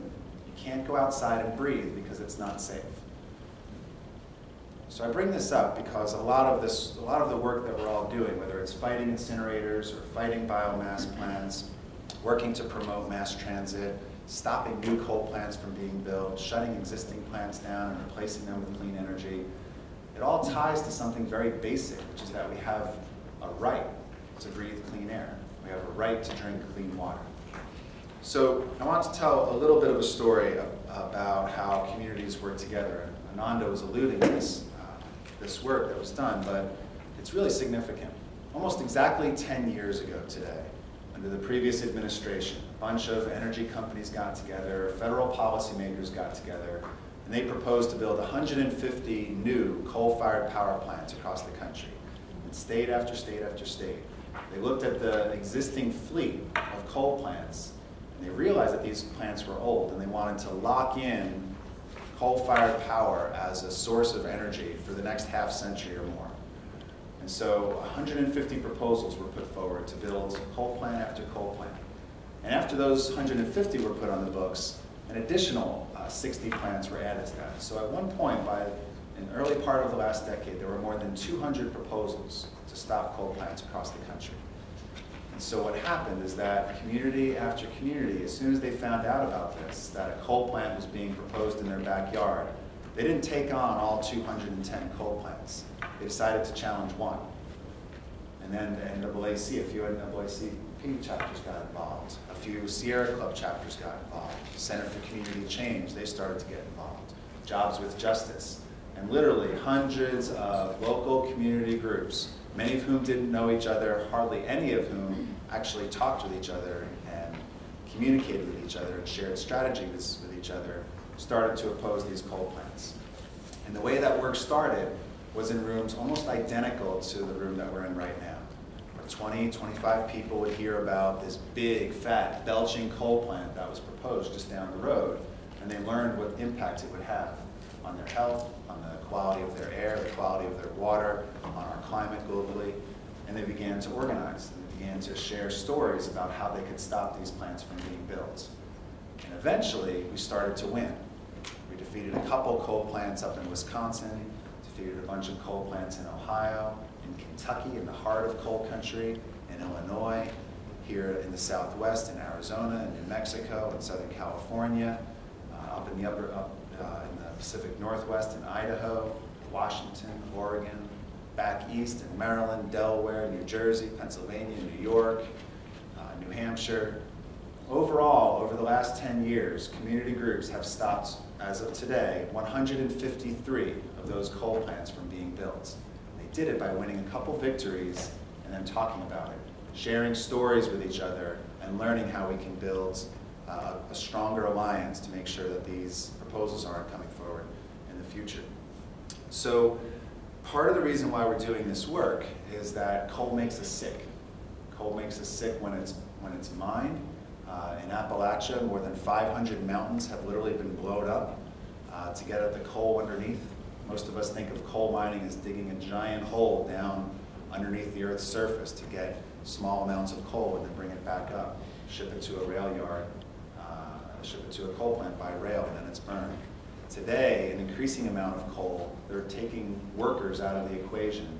can't go outside and breathe because it's not safe. So I bring this up because a lot of the work that we're all doing, whether it's fighting incinerators or fighting biomass plants, working to promote mass transit, stopping new coal plants from being built, shutting existing plants down and replacing them with clean energy, it all ties to something very basic, which is that we have a right to breathe clean air. We have a right to drink clean water. So I want to tell a little bit of a story about how communities work together. Ananda was alluding to this work that was done, but it's really significant. Almost exactly 10 years ago today, under the previous administration, a bunch of energy companies got together, federal policymakers got together, and they proposed to build 150 new coal-fired power plants across the country, in state after state after state. They looked at the existing fleet of coal plants, and they realized that these plants were old, and they wanted to lock in coal-fired power as a source of energy for the next half century or more. And so 150 proposals were put forward to build coal plant after coal plant. And after those 150 were put on the books, an additional 60 plants were added to that. So at one point, by an early part of the last decade, there were more than 200 proposals to stop coal plants across the country. And so what happened is that community after community, as soon as they found out about this, that a coal plant was being proposed in their backyard, they didn't take on all 210 coal plants. They decided to challenge one. And then the NAACP, a few NAACP chapters got involved. A few Sierra Club chapters got involved. Center for Community Change, they started to get involved. Jobs with Justice. And literally hundreds of local community groups, many of whom didn't know each other, hardly any of whom actually talked with each other and communicated with each other and shared strategies with each other, started to oppose these coal plants. And the way that work started was in rooms almost identical to the room that we're in right now, where 20, 25 people would hear about this big, fat, belching coal plant that was proposed just down the road, and they learned what impact it would have on their health, on the quality of their air, the quality of their water, on our climate globally, and they began to organize, and they began to share stories about how they could stop these plants from being built. And eventually, we started to win. We defeated a couple coal plants up in Wisconsin, defeated a bunch of coal plants in Ohio, in Kentucky, in the heart of coal country, in Illinois, here in the Southwest, in Arizona, in New Mexico, in Southern California, up in the Pacific Northwest, in Idaho, Washington, Oregon, back east in Maryland, Delaware, New Jersey, Pennsylvania, New York, New Hampshire. Overall, over the last 10 years, community groups have stopped, as of today, 153 of those coal plants from being built. They did it by winning a couple victories and then talking about it, sharing stories with each other, and learning how we can build a stronger alliance to make sure that these proposals aren't coming forward in the future. So part of the reason why we're doing this work is that coal makes us sick. Coal makes us sick when it's mined. In Appalachia, more than 500 mountains have literally been blown up to get at the coal underneath. Most of us think of coal mining as digging a giant hole down underneath the Earth's surface to get small amounts of coal and then bring it back up, ship it to a rail yard, ship it to a coal plant by rail, and then it's burned. Today, an increasing amount of coal, they're taking workers out of the equation.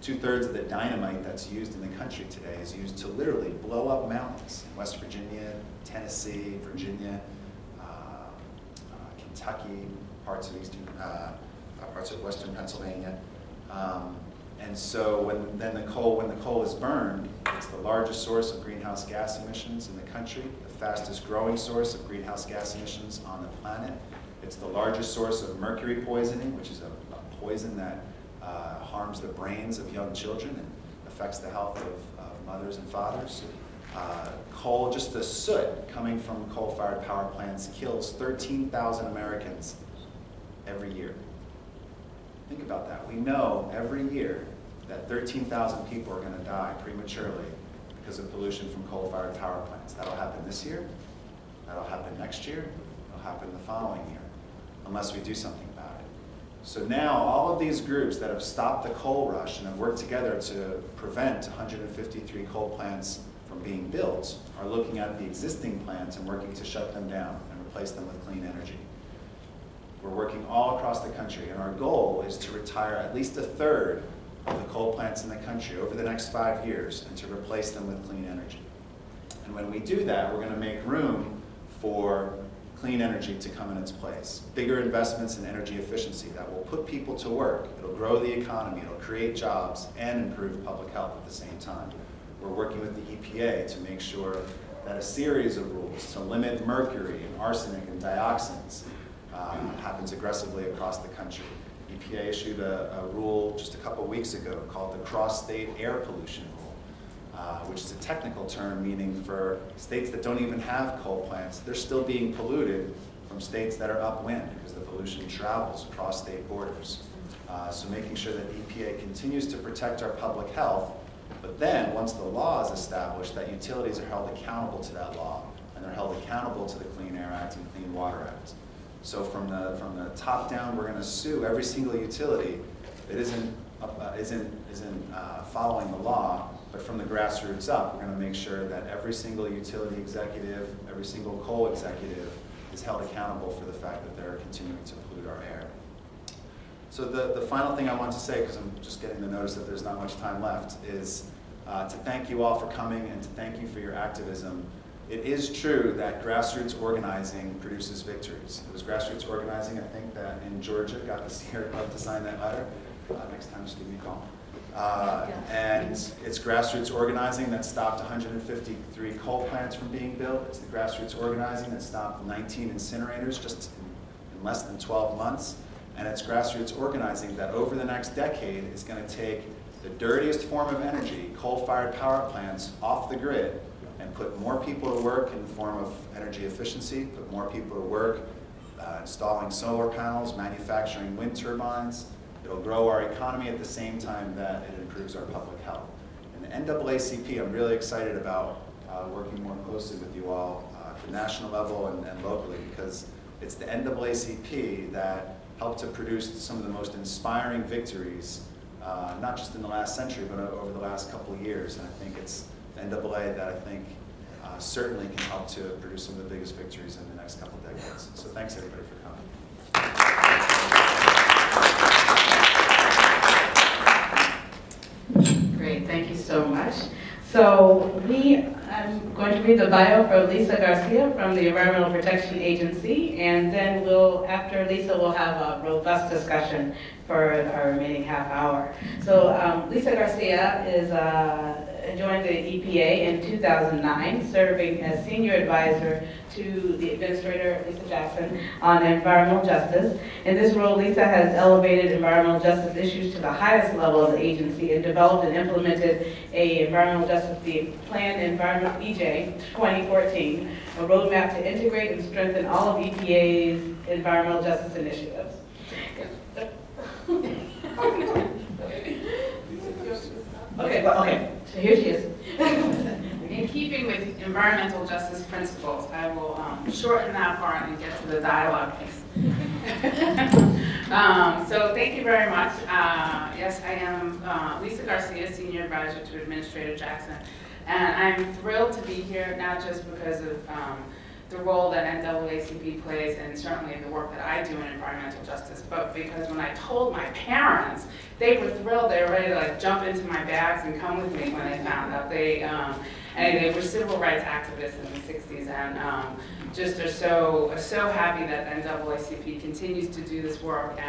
2/3 of the dynamite that's used in the country today is used to literally blow up mountains in West Virginia, Tennessee, Virginia, Kentucky, parts of Western Pennsylvania. And so when the coal is burned, it's the largest source of greenhouse gas emissions in the country, the fastest growing source of greenhouse gas emissions on the planet. It's the largest source of mercury poisoning, which is a poison that harms the brains of young children and affects the health of mothers and fathers. Coal, just the soot coming from coal-fired power plants kills 13,000 Americans every year. Think about that. We know every year that 13,000 people are going to die prematurely because of pollution from coal-fired power plants. That'll happen this year, that'll happen next year, it'll happen the following year, unless we do something about it. So now all of these groups that have stopped the coal rush and have worked together to prevent 153 coal plants from being built are looking at the existing plants and working to shut them down and replace them with clean energy. We're working all across the country, and our goal is to retire at least 1/3 of the coal plants in the country over the next 5 years and to replace them with clean energy. And when we do that, we're going to make room for clean energy to come in its place. Bigger investments in energy efficiency that will put people to work. It'll grow the economy, it'll create jobs, and improve public health at the same time. We're working with the EPA to make sure that a series of rules to limit mercury and arsenic and dioxins happens aggressively across the country. EPA issued a rule just a couple weeks ago called the Cross-State Air Pollution Rule, which is a technical term meaning for states that don't even have coal plants, they're still being polluted from states that are upwind because the pollution travels across state borders. So making sure that EPA continues to protect our public health, but then once the law is established, that utilities are held accountable to that law, and they're held accountable to the Clean Air Act and Clean Water Act. So from the top down, we're going to sue every single utility that isn't following the law, but from the grassroots up, we're going to make sure that every single utility executive, every single coal executive is held accountable for the fact that they're continuing to pollute our air. So the final thing I want to say, because I'm just getting the notice that there's not much time left, is to thank you all for coming and to thank you for your activism. It is true that grassroots organizing produces victories. It was grassroots organizing, I think, that in Georgia got the Sierra Club to sign that letter. Next time, just give me a call. And it's grassroots organizing that stopped 153 coal plants from being built. It's the grassroots organizing that stopped 19 incinerators just in less than 12 months. And it's grassroots organizing that over the next decade is going to take the dirtiest form of energy, coal-fired power plants, off the grid and put more people to work in the form of energy efficiency, put more people to work installing solar panels, manufacturing wind turbines. It'll grow our economy at the same time that it improves our public health. And the NAACP, I'm really excited about working more closely with you all at the national level and locally, because it's the NAACP that helped to produce some of the most inspiring victories, not just in the last century, but over the last couple of years. And I think it's the NAA that I think certainly can help to produce some of the biggest victories in the next couple of decades. So thanks everybody for coming. Great, thank you so much. So I'm going to read the bio for Lisa Garcia from the Environmental Protection Agency, and then after Lisa, we'll have a robust discussion for our remaining half hour. So Lisa Garcia joined the EPA in 2009, serving as senior advisor to the administrator, Lisa Jackson, on environmental justice. In this role, Lisa has elevated environmental justice issues to the highest level of the agency and developed and implemented a environmental justice plan, Environment EJ 2014, a roadmap to integrate and strengthen all of EPA's environmental justice initiatives. Okay, so here she is. environmental justice principles. I will shorten that part and get to the dialogue piece. So thank you very much. Yes, I am Lisa Garcia, Senior Advisor to Administrator Jackson. And I'm thrilled to be here, not just because of the role that NAACP plays and certainly the work that I do in environmental justice, but because when I told my parents, they were thrilled. They were ready to like jump into my bags and come with me when they found out. They were civil rights activists in the 60s and just are so happy that NAACP continues to do this work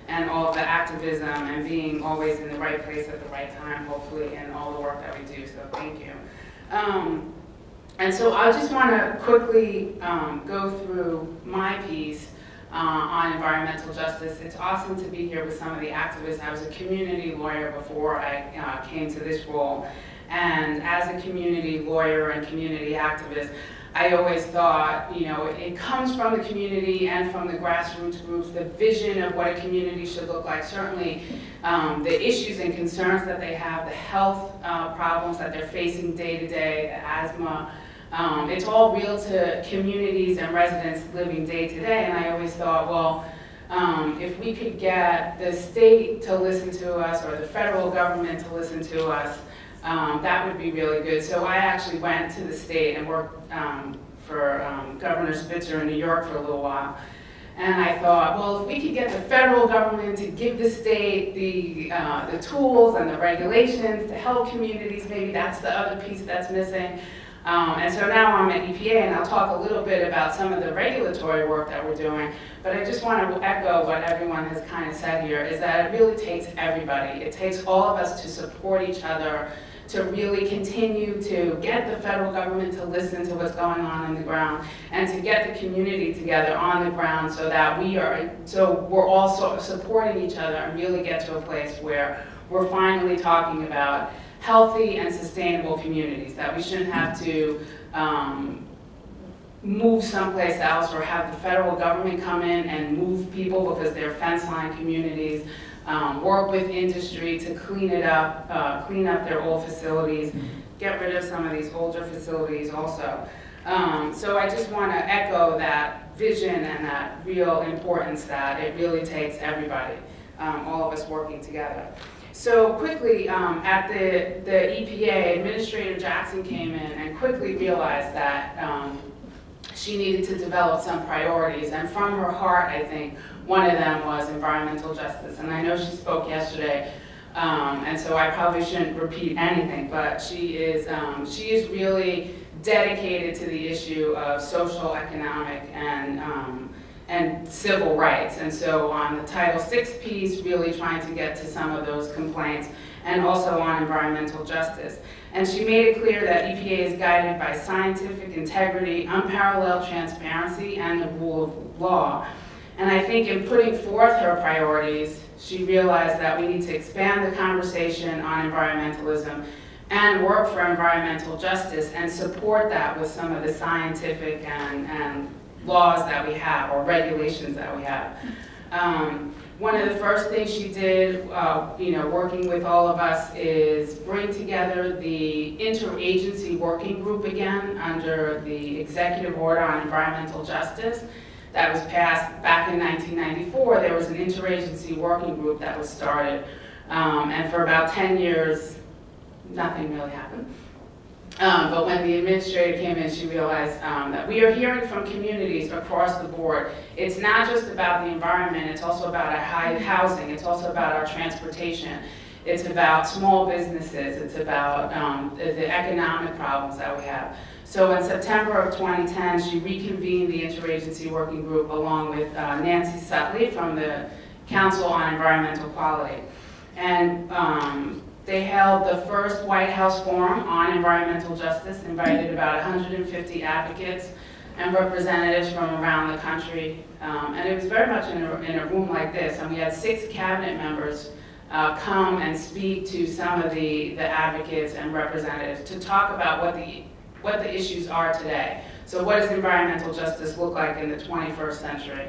and all of the activism and being always in the right place at the right time, hopefully, in all the work that we do, so thank you. And so I just want to quickly go through my piece on environmental justice. It's awesome to be here with some of the activists. I was a community lawyer before I came to this role, and as a community lawyer and community activist, I always thought, you know, it comes from the community and from the grassroots groups, the vision of what a community should look like. Certainly, the issues and concerns that they have, the health problems that they're facing day to day, the asthma, it's all real to communities and residents living day to day. And I always thought, well, if we could get the state to listen to us or the federal government to listen to us, that would be really good. So I actually went to the state and worked for Governor Spitzer in New York for a little while. And I thought, well, if we could get the federal government to give the state the tools and the regulations to help communities, maybe that's the other piece that's missing. And so now I'm at EPA, and I'll talk a little bit about some of the regulatory work that we're doing. But I just want to echo what everyone has kind of said here, is that it really takes everybody. It takes all of us to support each other, to really continue to get the federal government to listen to what's going on the ground, and to get the community together on the ground so that we're all supporting each other and really get to a place where we're finally talking about healthy and sustainable communities, that we shouldn't have to move someplace else or have the federal government come in and move people because they're fence-line communities. Work with industry to clean it up, clean up their old facilities, get rid of some of these older facilities also. So I just want to echo that vision and that real importance that it really takes everybody, all of us working together. So quickly, at the EPA, Administrator Jackson came in and quickly realized that she needed to develop some priorities, and from her heart, I think, one of them was environmental justice. And I know she spoke yesterday, and so I probably shouldn't repeat anything, but she is really dedicated to the issue of social, economic, and civil rights. And so on the Title VI piece, really trying to get to some of those complaints, and also on environmental justice. And she made it clear that EPA is guided by scientific integrity, unparalleled transparency, and the rule of law. And I think in putting forth her priorities, she realized that we need to expand the conversation on environmentalism and work for environmental justice and support that with some of the scientific and laws that we have, or regulations that we have. One of the first things she did, working with all of us, is bring together the interagency working group again under the executive order on environmental justice that was passed back in 1994. There was an interagency working group that was started, and for about 10 years, nothing really happened. But when the administrator came in, she realized that we are hearing from communities across the board. It's not just about the environment, it's also about our housing, it's also about our transportation, it's about small businesses, it's about the economic problems that we have. So in September of 2010, she reconvened the interagency working group along with Nancy Sutley from the Council on Environmental Quality. And they held the first White House Forum on Environmental Justice, invited about 150 advocates and representatives from around the country. And it was very much in a room like this, and we had 6 cabinet members come and speak to some of the advocates and representatives to talk about what the issues are today. So what does environmental justice look like in the 21st century?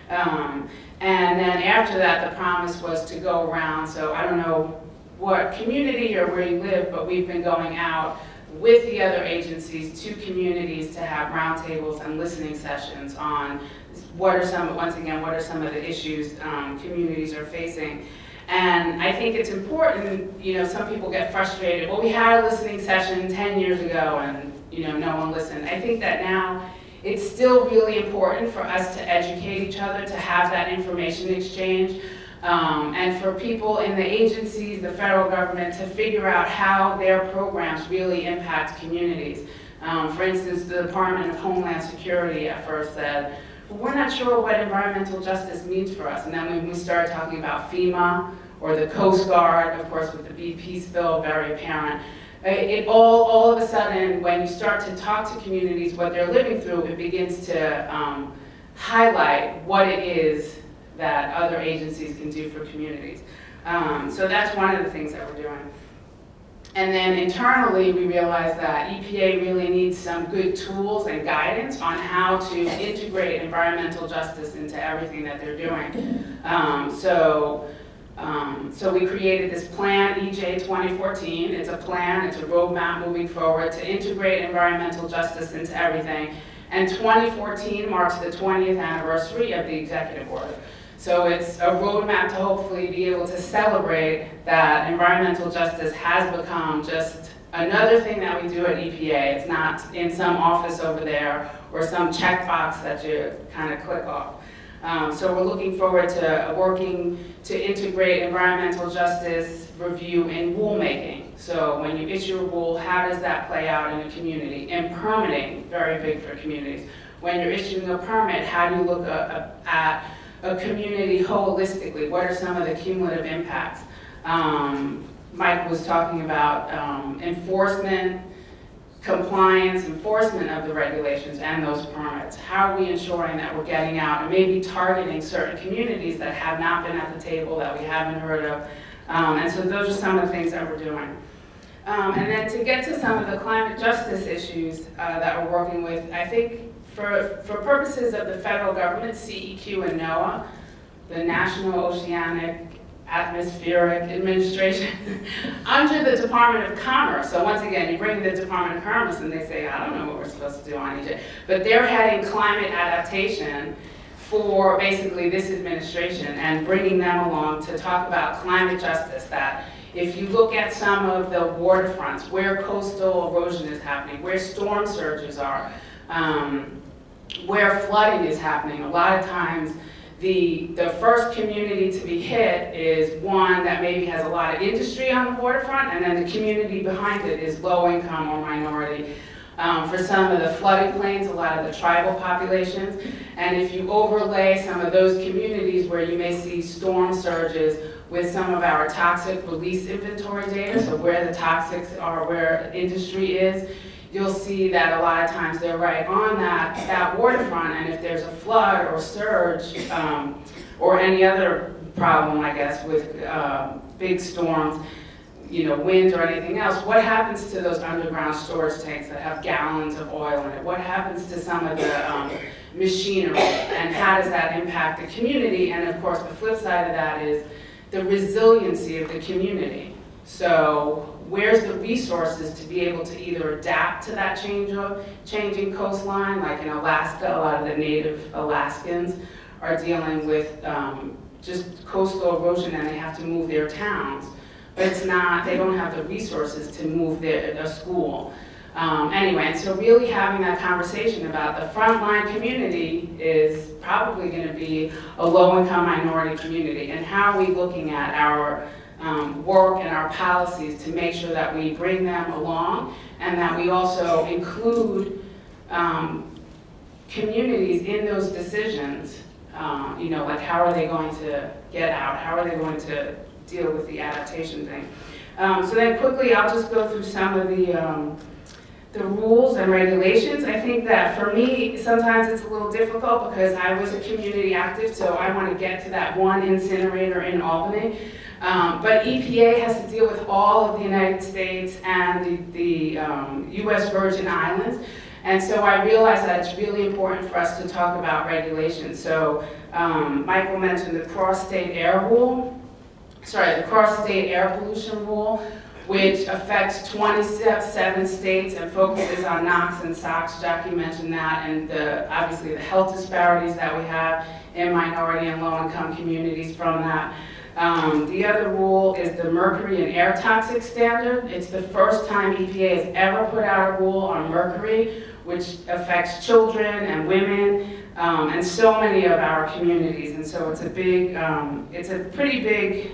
And then after that, the promise was to go around, so I don't know what community or where you live, but we've been going out with the other agencies to communities to have roundtables and listening sessions on what are some of the issues communities are facing. And I think it's important, you know, some people get frustrated, well, we had a listening session 10 years ago and, you know, no one listened. I think that now it's still really important for us to educate each other, to have that information exchange, and for people in the agencies, the federal government, to figure out how their programs really impact communities. For instance, the Department of Homeland Security at first said, well, we're not sure what environmental justice means for us. And then when we started talking about FEMA or the Coast Guard, of course with the BP spill, very apparent, it all of a sudden, when you start to talk to communities, what they're living through, it begins to highlight what it is that other agencies can do for communities. So that's one of the things that we're doing. And then internally, we realized that EPA really needs some good tools and guidance on how to integrate environmental justice into everything that they're doing. So we created this plan, EJ 2014. It's a plan, it's a roadmap moving forward to integrate environmental justice into everything. And 2014 marks the 20th anniversary of the executive order. So it's a roadmap to hopefully be able to celebrate that environmental justice has become just another thing that we do at EPA. It's not in some office over there or some checkbox that you kind of click off. So we're looking forward to working to integrate environmental justice review in rulemaking. So when you issue a rule, how does that play out in a community? And permitting, very big for communities. When you're issuing a permit, how do you look at a community holistically? What are some of the cumulative impacts? Mike was talking about enforcement, compliance, enforcement of the regulations and those permits. How are we ensuring that we're getting out and maybe targeting certain communities that have not been at the table, that we haven't heard of? And so those are some of the things that we're doing. And then to get to some of the climate justice issues that we're working with, I think for purposes of the federal government, CEQ and NOAA, the National Oceanic Atmospheric Administration, under the Department of Commerce. So once again, you bring the Department of Commerce and they say, I don't know what we're supposed to do on EJ. But they're heading climate adaptation for basically this administration and bringing them along to talk about climate justice. That if you look at some of the waterfronts, where coastal erosion is happening, where storm surges are, where flooding is happening, a lot of times the first community to be hit is one that maybe has a lot of industry on the waterfront, and then the community behind it is low income or minority. For some of the flooding plains, a lot of the tribal populations, and if you overlay some of those communities where you may see storm surges with some of our toxic release inventory data, so where the toxics are, where industry is, you'll see that a lot of times they're right on that waterfront, and if there's a flood or surge or any other problem, I guess, with big storms, you know, wind or anything else, what happens to those underground storage tanks that have gallons of oil in it? What happens to some of the machinery, and how does that impact the community? And of course, the flip side of that is the resiliency of the community. So where's the resources to be able to either adapt to that changing coastline? Like in Alaska, a lot of the native Alaskans are dealing with just coastal erosion, and they have to move their towns. But it's not, they don't have the resources to move their school. Anyway, and so really having that conversation about the frontline community is probably going to be a low-income minority community, and how are we looking at our work and our policies to make sure that we bring them along, and that we also include communities in those decisions. You know, like how are they going to get out? How are they going to deal with the adaptation thing? So then quickly, I'll just go through some of the rules and regulations. I think that for me, sometimes it's a little difficult because I was a community active, so I want to get to that one incinerator in Albany. But EPA has to deal with all of the United States and the US Virgin Islands. And so I realized that it's really important for us to talk about regulations. So Michael mentioned the cross-state air rule. Sorry, the cross-state air pollution rule. which affects 27 states and focuses on NOx and SOx. Jackie mentioned that, and obviously the health disparities that we have in minority and low-income communities from that. The other rule is the mercury and air toxic standard. It's the first time EPA has ever put out a rule on mercury, which affects children and women, and so many of our communities. And so it's a big, it's a pretty big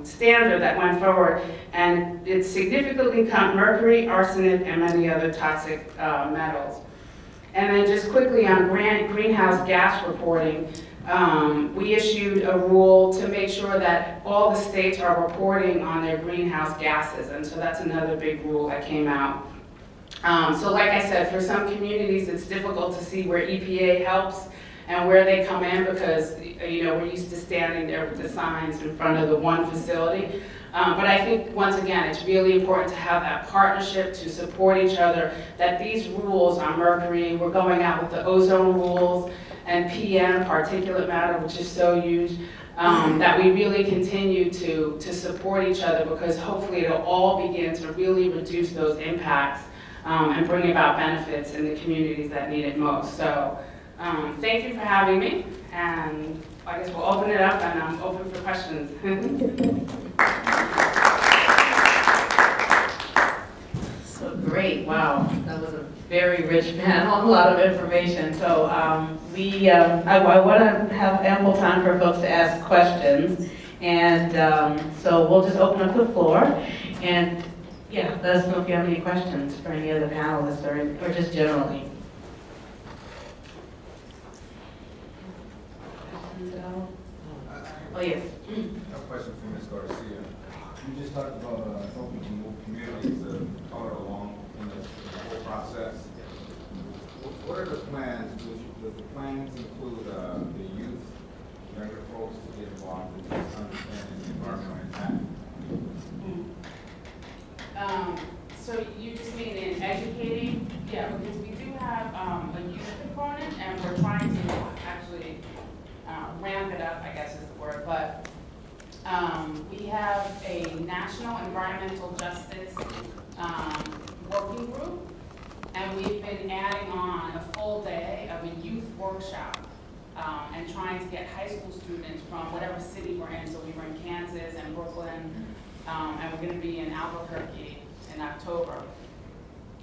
standard that went forward, and it significantly cut mercury, arsenic, and many other toxic metals. And then just quickly on greenhouse gas reporting, we issued a rule to make sure that all the states are reporting on their greenhouse gases, and so that's another big rule that came out. So like I said, for some communities it's difficult to see where EPA helps and where they come in because, you know, we're used to standing there with the signs in front of the one facility. But I think, once again, it's really important to have that partnership to support each other, that these rules on mercury, we're going out with the ozone rules and PM, particulate matter, which is so huge, that we really continue to support each other because hopefully it'll all begin to really reduce those impacts and bring about benefits in the communities that need it most. So thank you for having me, and I guess we'll open it up and I'm open for questions. So great, wow, that was a very rich panel, a lot of information. So I want to have ample time for folks to ask questions, and so we'll just open up the floor, and yeah, let us know if you have any questions for any of the panelists or just generally. Questions at all? Oh yes. A question for Ms. Garcia. You just talked about helping to move communities further along in the whole process. What are the plans? Does the plans include the youth, younger folks to get involved in this understanding the environmental impact? So you just mean in educating? Yeah, because we do have a youth component, and we're trying to actually ramp it up, I guess is the word, but we have a National Environmental Justice working group, and we've been adding on a full day of a youth workshop and trying to get high school students from whatever city we're in. So we were in Kansas and Brooklyn, and we're going to be in Albuquerque in October.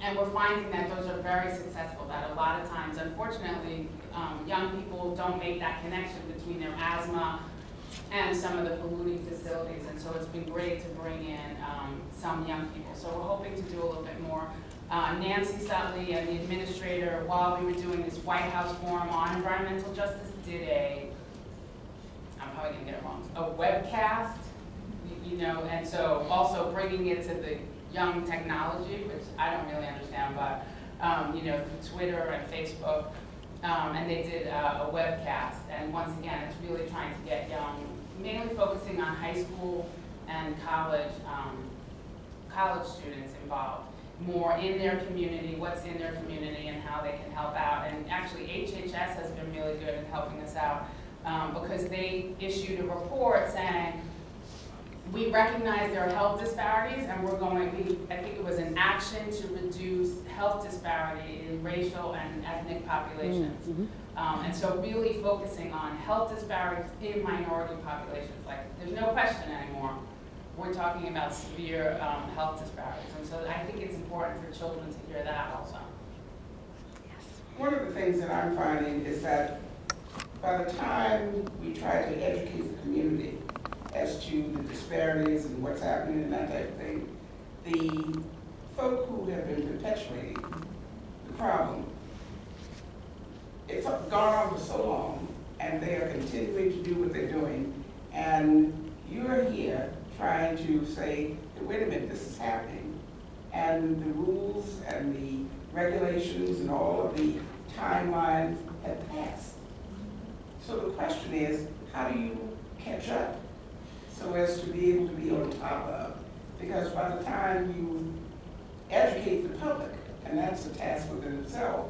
And we're finding that those are very successful, that a lot of times, unfortunately, young people don't make that connection between their asthma and some of the polluting facilities. And so it's been great to bring in some young people. So we're hoping to do a little bit more. Nancy Sutley and the administrator, while we were doing this White House forum on environmental justice, did I'm probably going to get it wrong, a webcast, you know, and so also bringing it to the young technology, which I don't really understand, but, you know, through Twitter and Facebook, and they did a webcast. And once again, it's really trying to get young, mainly focusing on high school and college students involved, more in their community, what's in their community, and how they can help out. And actually, HHS has been really good in helping us out because they issued a report saying, we recognize there are health disparities, and I think it was an action to reduce health disparity in racial and ethnic populations. Mm-hmm. And so really focusing on health disparities in minority populations. Like, there's no question anymore. We're talking about severe health disparities. And so I think it's important for children to hear that also. Yes. One of the things that I'm finding is that by the time we try to educate the community as to the disparities and what's happening and that type of thing, the folk who have been perpetuating the problem, it's gone on for so long, and they are continuing to do what they're doing, and you're here trying to say, hey, wait a minute, this is happening, and the rules and the regulations and all of the timelines have passed. So the question is, how do you catch up so as to be able to be on top of? Because by the time you educate the public, and that's a task within itself,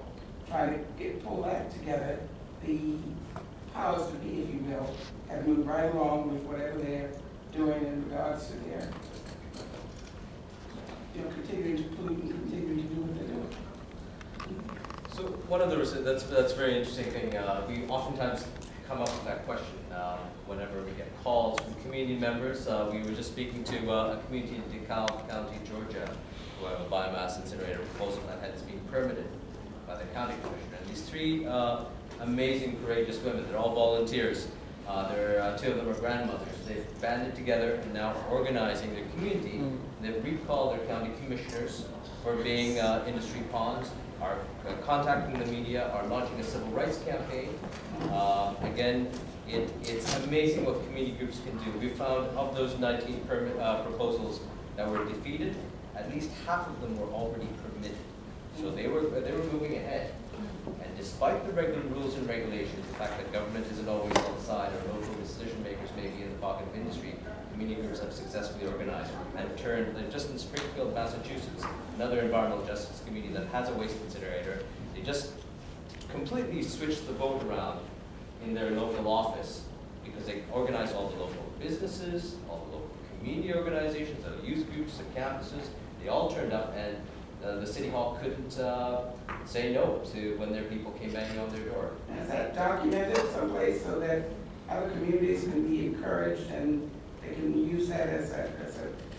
trying to pull that together, the powers to be, if you will, have moved right along with whatever they're doing in regards to their continuing to pollute and continuing to do what they're doing. So one of the that's a very interesting thing. We oftentimes come up with that question whenever we get calls from community members. We were just speaking to a community in DeKalb County, Georgia, who have a biomass incinerator proposal that has been permitted by the county commissioner. And these three amazing, courageous women, they're all volunteers. Two of them are grandmothers. They've banded together and now are organizing their community. They've recalled their county commissioners for being industry pawns, are contacting the media, are launching a civil rights campaign. Again, it's amazing what community groups can do. We found of those 19 proposals that were defeated, at least half of them were already permitted. So they were moving ahead. And despite the regular rules and regulations, the fact that government isn't always on side or local decision makers may be in the pocket of industry, community groups have successfully organized and turned, just in Springfield, Massachusetts, another environmental justice community that has a waste incinerator, they just completely switched the vote around in their local office because they organized all the local businesses, all the local community organizations, the youth groups, the campuses, they all turned up, and the city hall couldn't say no to when their people came banging on their door. Is that documented someplace so that other communities can be encouraged and they can use that as a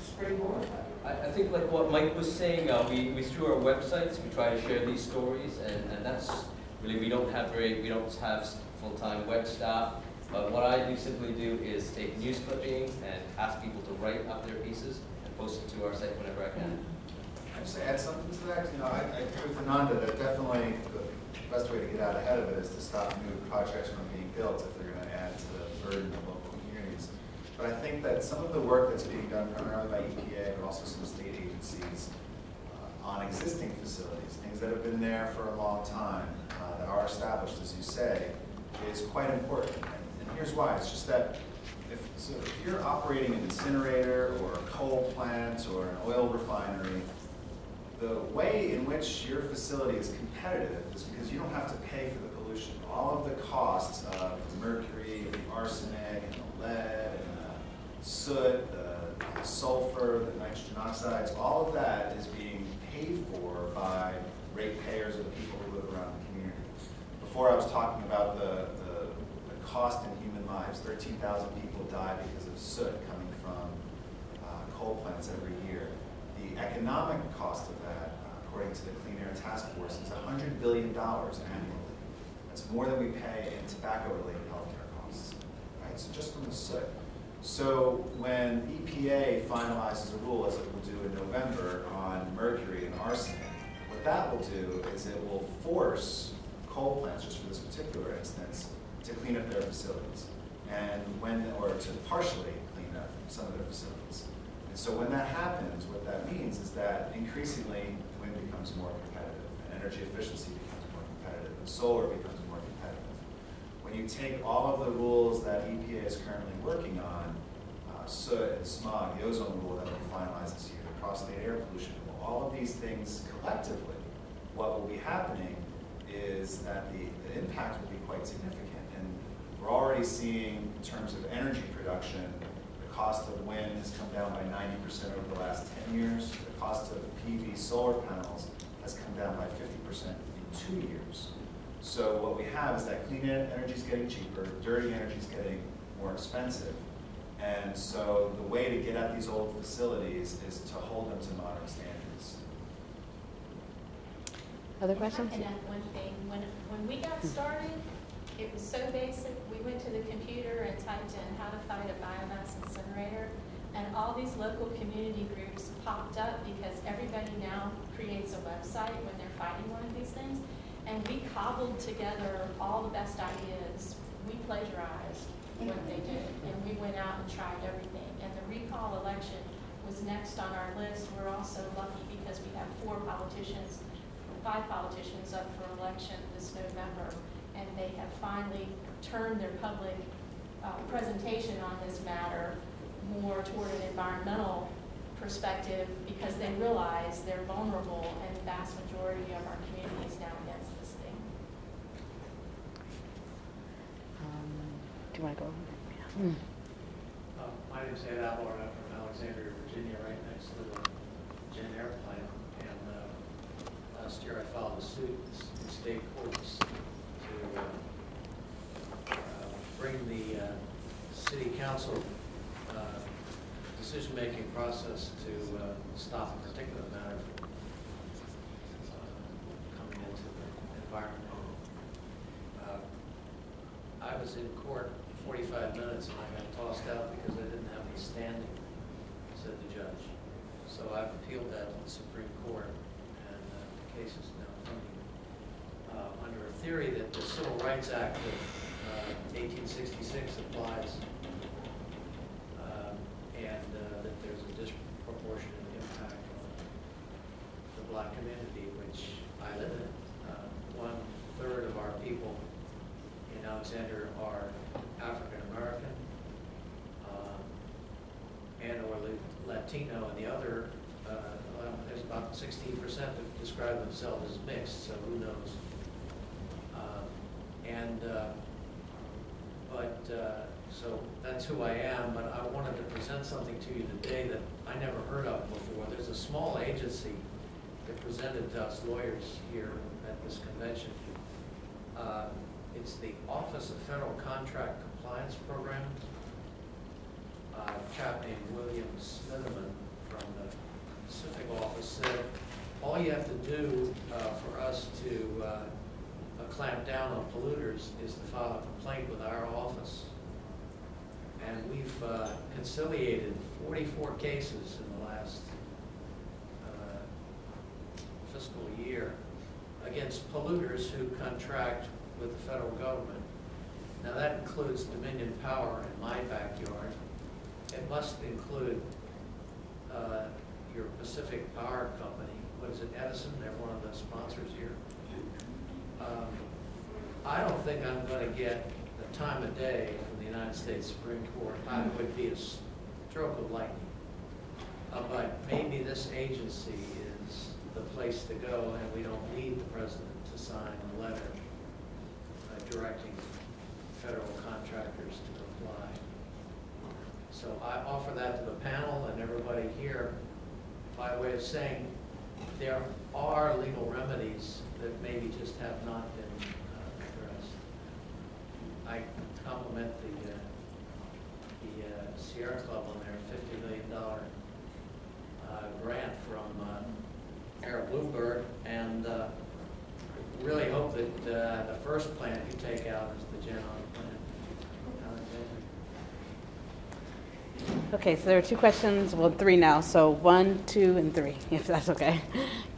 springboard? I think like what Mike was saying, we through our websites, we try to share these stories, and that's really, we don't have full-time web staff, but what I simply do is take news clippings and ask people to write up their pieces and post it to our site whenever I can. Can I just add something to that? I agree with Ananda that definitely the best way to get out ahead of it is to stop new projects from being built if they're going to add to the burden of local communities. But I think that some of the work that's being done primarily by EPA, but also some state agencies on existing facilities, things that have been there for a long time, that are established, as you say, is quite important. And here's why. It's just that if you're operating an incinerator or a coal plant or an oil refinery, the way in which your facility is competitive is because you don't have to pay for the pollution. All of the costs of the mercury, the arsenic, and the lead, and the soot, the sulfur, the nitrogen oxides, all of that is being paid for by ratepayers or the people who live around the community. Before I was talking about the cost in human lives. 13,000 people die because of soot coming from coal plants every year. The economic cost of that, according to the Clean Air Task Force, is $100 billion annually. That's more than we pay in tobacco-related healthcare costs, right? So just from the soot. So when EPA finalizes a rule, as it will do in November, on mercury and arsenic, what that will do is it will force coal plants, just for this particular instance, to clean up their facilities, or to partially clean up some of their facilities. And so when that happens, what that means is that increasingly wind becomes more competitive, and energy efficiency becomes more competitive, and solar becomes more competitive. When you take all of the rules that EPA is currently working on, soot and smog, the ozone rule that will be finalized this year, the cross-state air pollution rule, all of these things collectively, what will be happening is that the impact will be quite significant. And we're already seeing, in terms of energy production, the cost of wind has come down by 90% over the last 10 years. The cost of PV solar panels has come down by 50% in 2 years. So what we have is that clean energy is getting cheaper, dirty energy is getting more expensive. And so the way to get at these old facilities is to hold them to modern standards. Other questions? And one thing, when we got started, it was so basic. We went to the computer and typed in how to fight a biomass incinerator, and all these local community groups popped up because everybody now creates a website when they're fighting one of these things. And we cobbled together all the best ideas. We plagiarized what they did, and we went out and tried everything. And the recall election was next on our list. We're also lucky because we have 5 politicians up for election this November, and they have finally turned their public presentation on this matter more toward an environmental perspective because they realize they're vulnerable, and the vast majority of our community is now against this thing. Do you want to go? My name's Ed Adler, and I'm from Alexandria, Virginia, right next to the in airplane, and last year I filed a suit in state courts to bring the city council decision-making process to stop a particular matter from coming into the environment. I was in court 45 minutes and I got tossed out because I didn't have any standing, said the judge. So I've appealed that to the Supreme Court, and the case is now pending. Under a theory that the Civil Rights Act of 1866 applies, and that there's a disproportionate impact on the black community, which I live in. 1/3 of our people in Alexander are African American and or Latino, and the other, there's about 16% that describe themselves as mixed, so who knows. So that's who I am, but I wanted to present something to you today that I never heard of before. There's a small agency that presented to us lawyers here at this convention. It's the Office of Federal Contract Compliance Program. A chap named William Smitherman from the Pacific office said, all you have to do for us to clamp down on polluters is to file a complaint with our office. And we've conciliated 44 cases in the last fiscal year against polluters who contract with the federal government. Now that includes Dominion Power in my backyard. It must include your Pacific Power Company. What is it, Edison? They're one of the sponsors here. I don't think I'm going to get the time of day from the United States Supreme Court. I would be a stroke of lightning. But maybe this agency is the place to go, and we don't need the president to sign a letter directing federal contractors to comply. So I offer that to the panel and everybody here by way of saying there are legal remedies that maybe just have not been addressed. I compliment the Sierra Club on their $50 million grant from Mayor Bloomberg, and really hope that the first plant you take out is the Gen-On plant. Okay, so there are 2 questions, well, 3 now. So 1, 2, and 3, if that's okay.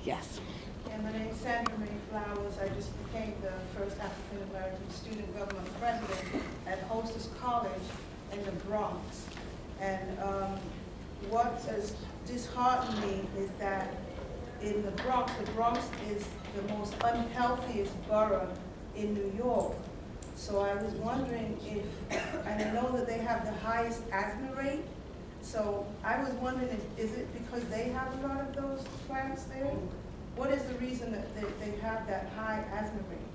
Yes. Yeah, my name is Sandra May Flowers. I just became the first African American student government president at Hostess College in the Bronx. And what has disheartened me is that in the Bronx is the most unhealthiest borough in New York. So I was wondering if, and I know that they have the highest asthma rate, so I was wondering if, is it because they have a lot of those plants there? What is the reason that they have that high asthma rate?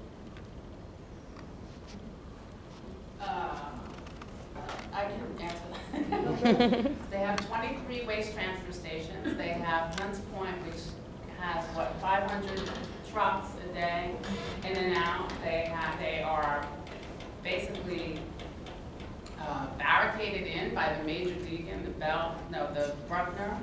I can answer that. They have 23 waste transfer stations. They have Hunts Point, which has, 500 trucks a day in and out. They are basically barricaded in by the Major Deacon, the Bruckner,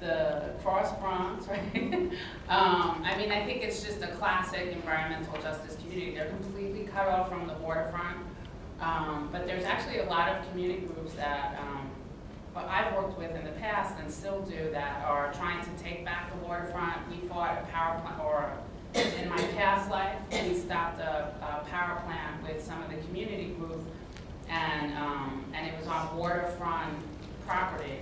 the Cross Bronx, right? I mean, I think it's just a classic environmental justice community. They're completely cut off from the waterfront. But there's actually a lot of community groups that I've worked with in the past and still do that are trying to take back the waterfront. We fought a power plant, or in my past life, we stopped a power plant with some of the community groups, and it was on waterfront property.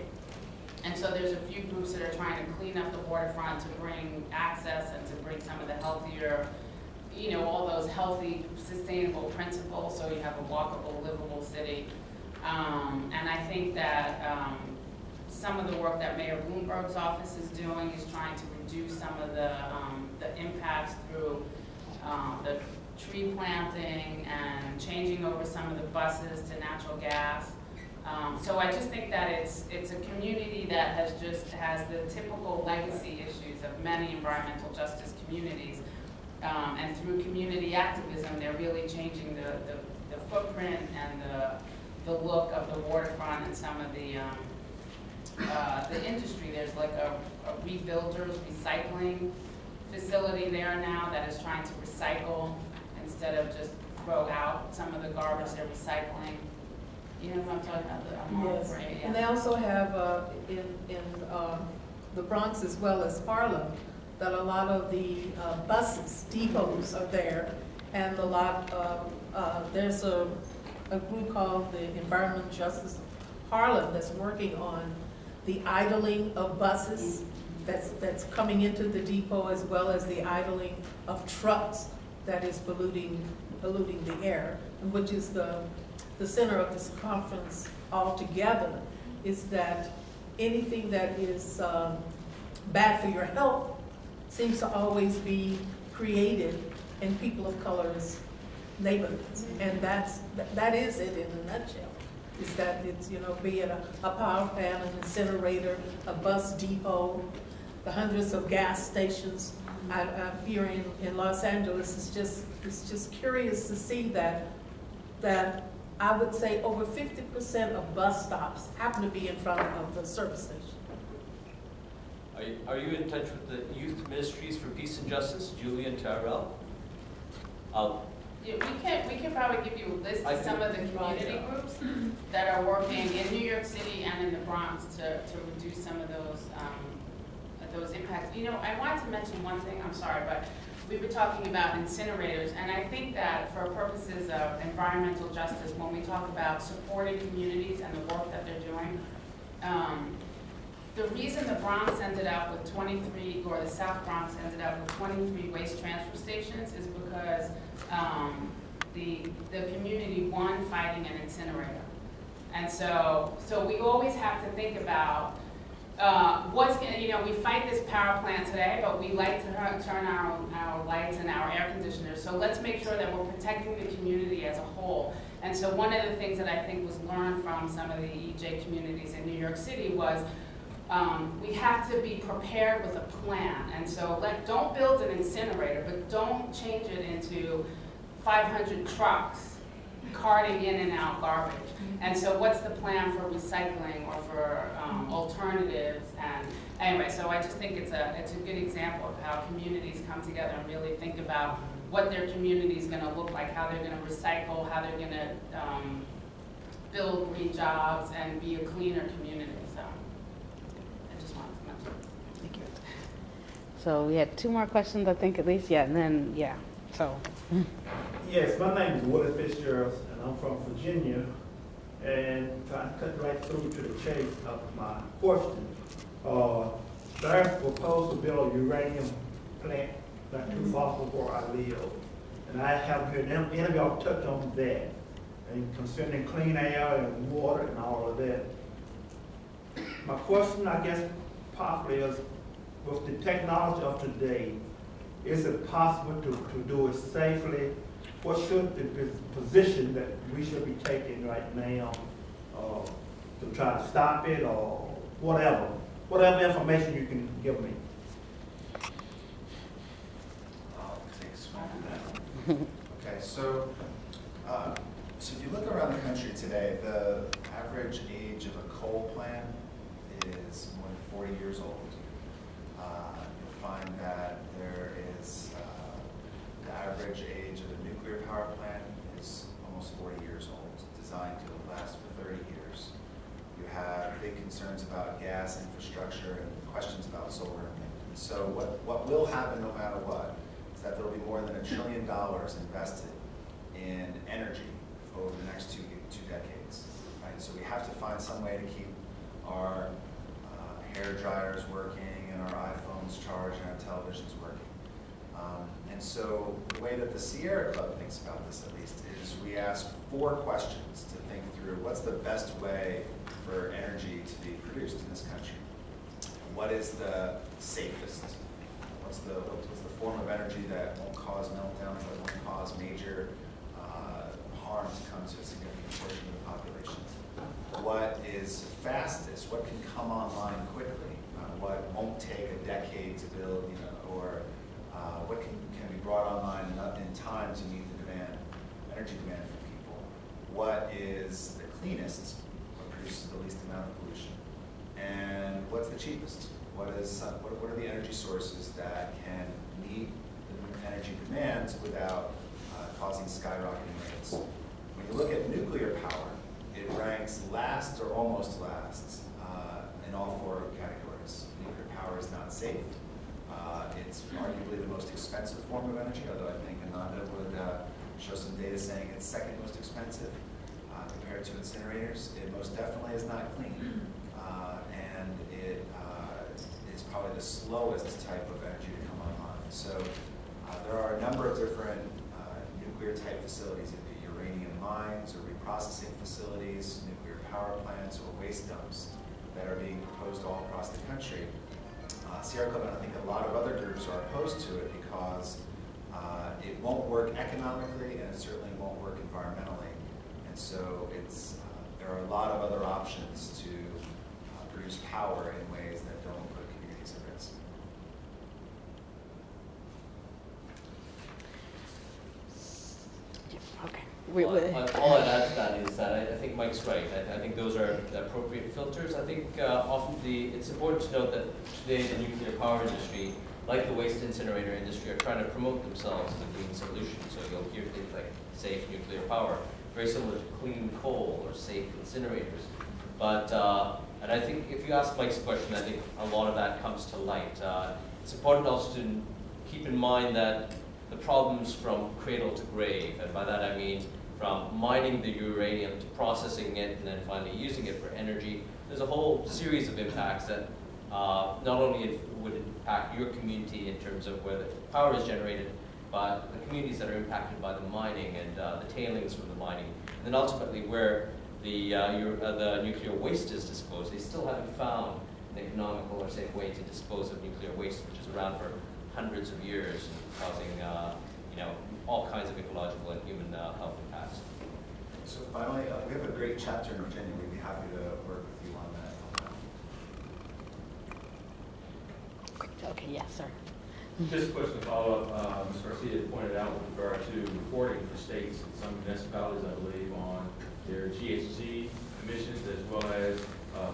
And so there's a few groups that are trying to clean up the waterfront to bring access and to bring some of the healthier, all those healthy, sustainable principles, so you have a walkable, livable city. And I think that some of the work that Mayor Bloomberg's office is doing is trying to reduce some of the impacts through the tree planting and changing over some of the buses to natural gas. So I just think that it's a community that has the typical legacy issues of many environmental justice communities. And through community activism, they're really changing the footprint and the look of the waterfront and some of the industry. There's like a rebuilders recycling facility there now that is trying to recycle instead of just throw out some of the garbage they're recycling. You know what I'm talking about? Yes, Right, yeah. and they also have in the Bronx as well as Harlem, that a lot of the buses, depots are there, and there's a group called the Environmental Justice Harlem that's working on the idling of buses that's coming into the depot, as well as the idling of trucks that is polluting the air, which is the center of this conference altogether, is that anything that is bad for your health seems to always be created in people of color's neighborhoods. And that is it in a nutshell, is that it's, you know, be it a power plant, an incinerator, a bus depot, the hundreds of gas stations. I'm here in Los Angeles. It's just curious to see that I would say over 50% of bus stops happen to be in front of the service station. Are you in touch with the Youth Ministries for Peace and Justice, Julie and Tyrell? Yeah, we can probably give you a list of some of the community groups that are working in New York City and in the Bronx to reduce some of those impacts. You know, I wanted to mention one thing, I'm sorry, but we were talking about incinerators, and I think that for purposes of environmental justice, when we talk about supporting communities and the work that they're doing, the reason the Bronx ended up with 23, or the South Bronx ended up with 23 waste transfer stations is because the community won fighting an incinerator. And so we always have to think about what's going to, you know, we fight this power plant today, but we like to turn our lights and our air conditioners. So let's make sure that we're protecting the community as a whole. And so one of the things that I think was learned from some of the EJ communities in New York City was we have to be prepared with a plan. And so don't build an incinerator, but don't change it into 500 trucks carting in and out garbage. And so what's the plan for recycling or for alternatives? And anyway, so I just think it's a good example of how communities come together and really think about what their community is going to look like, how they're going to recycle, how they're going to build green jobs and be a cleaner community. So I just wanted to mention. Thank you. So we had two more questions, I think, at least. Yeah, and then, yeah, so. Yes, my name is Willie Fitzgerald, and I'm from Virginia. And trying to cut right through to the chase of my question. They're proposed to build a uranium plant not too far from where I live. And I haven't heard any of y'all touch on that. And concerning clean air and water and all of that. My question, I guess, possibly is, with the technology of today, is it possible to do it safely? What should the position that we should be taking right now to try to stop it or whatever? Whatever information you can give me. I'll take a swing at that. Okay, so if you look around the country today, the average age of a coal plant is more than 40 years old. You'll find that there is the average age of a nuclear power plant is almost 40 years old, designed to last for 30 years. You have big concerns about gas infrastructure and questions about solar and wind. And so what will happen no matter what is that there will be more than $1 trillion invested in energy over the next two decades. Right? So we have to find some way to keep our hair dryers working and our iPhones charged and our televisions working. And so the way that the Sierra Club thinks about this, at least, is we ask 4 questions to think through what's the best way for energy to be produced in this country. What is the safest? What's the form of energy that won't cause meltdowns, that won't cause major harm to come to a significant portion of the population? What cheapest, what can come online quickly, what won't take a decade to build, or what can be brought online in time to meet the demand, energy demand from people. What is the cleanest, what produces the least amount of pollution, and what's the cheapest? What are the energy sources that can meet the energy demands without causing skyrocketing rates? When you look at nuclear power, it ranks last or almost last in all 4 categories. Nuclear power is not safe. It's arguably the most expensive form of energy, although I think Ananda would show some data saying it's second most expensive compared to incinerators. It most definitely is not clean, and it is probably the slowest type of energy to come online. So there are a number of different nuclear type facilities, either uranium mines or reprocessing facilities, nuclear power plants, or waste dumps that are being proposed all across the country. Sierra Club, and I think a lot of other groups, are opposed to it because it won't work economically, and it certainly won't work environmentally. And so there are a lot of other options to produce power in ways that don't put communities at risk. Okay. All I'd add to that is that I think Mike's right. I think those are the appropriate filters. I think often it's important to note that today the nuclear power industry, like the waste incinerator industry, are trying to promote themselves as a green solution. So you'll hear things like safe nuclear power, very similar to clean coal or safe incinerators. But, and I think if you ask Mike's question, I think a lot of that comes to light. It's important also to keep in mind that the problems from cradle to grave, and by that I mean from mining the uranium to processing it and then finally using it for energy, there's a whole series of impacts that not only would impact your community in terms of where the power is generated, but the communities that are impacted by the mining and the tailings from the mining, and then ultimately where the nuclear waste is disposed. They still haven't found an economical or safe way to dispose of nuclear waste, which is around for hundreds of years, causing all kinds of ecological and human health impacts. So finally, we have a great chapter in Virginia. We'd be happy to work with you on that. Okay, yes, sir. Just a question to follow up. Ms. Garcia pointed out with regard to reporting for states and some municipalities, I believe, on their GHG emissions as well as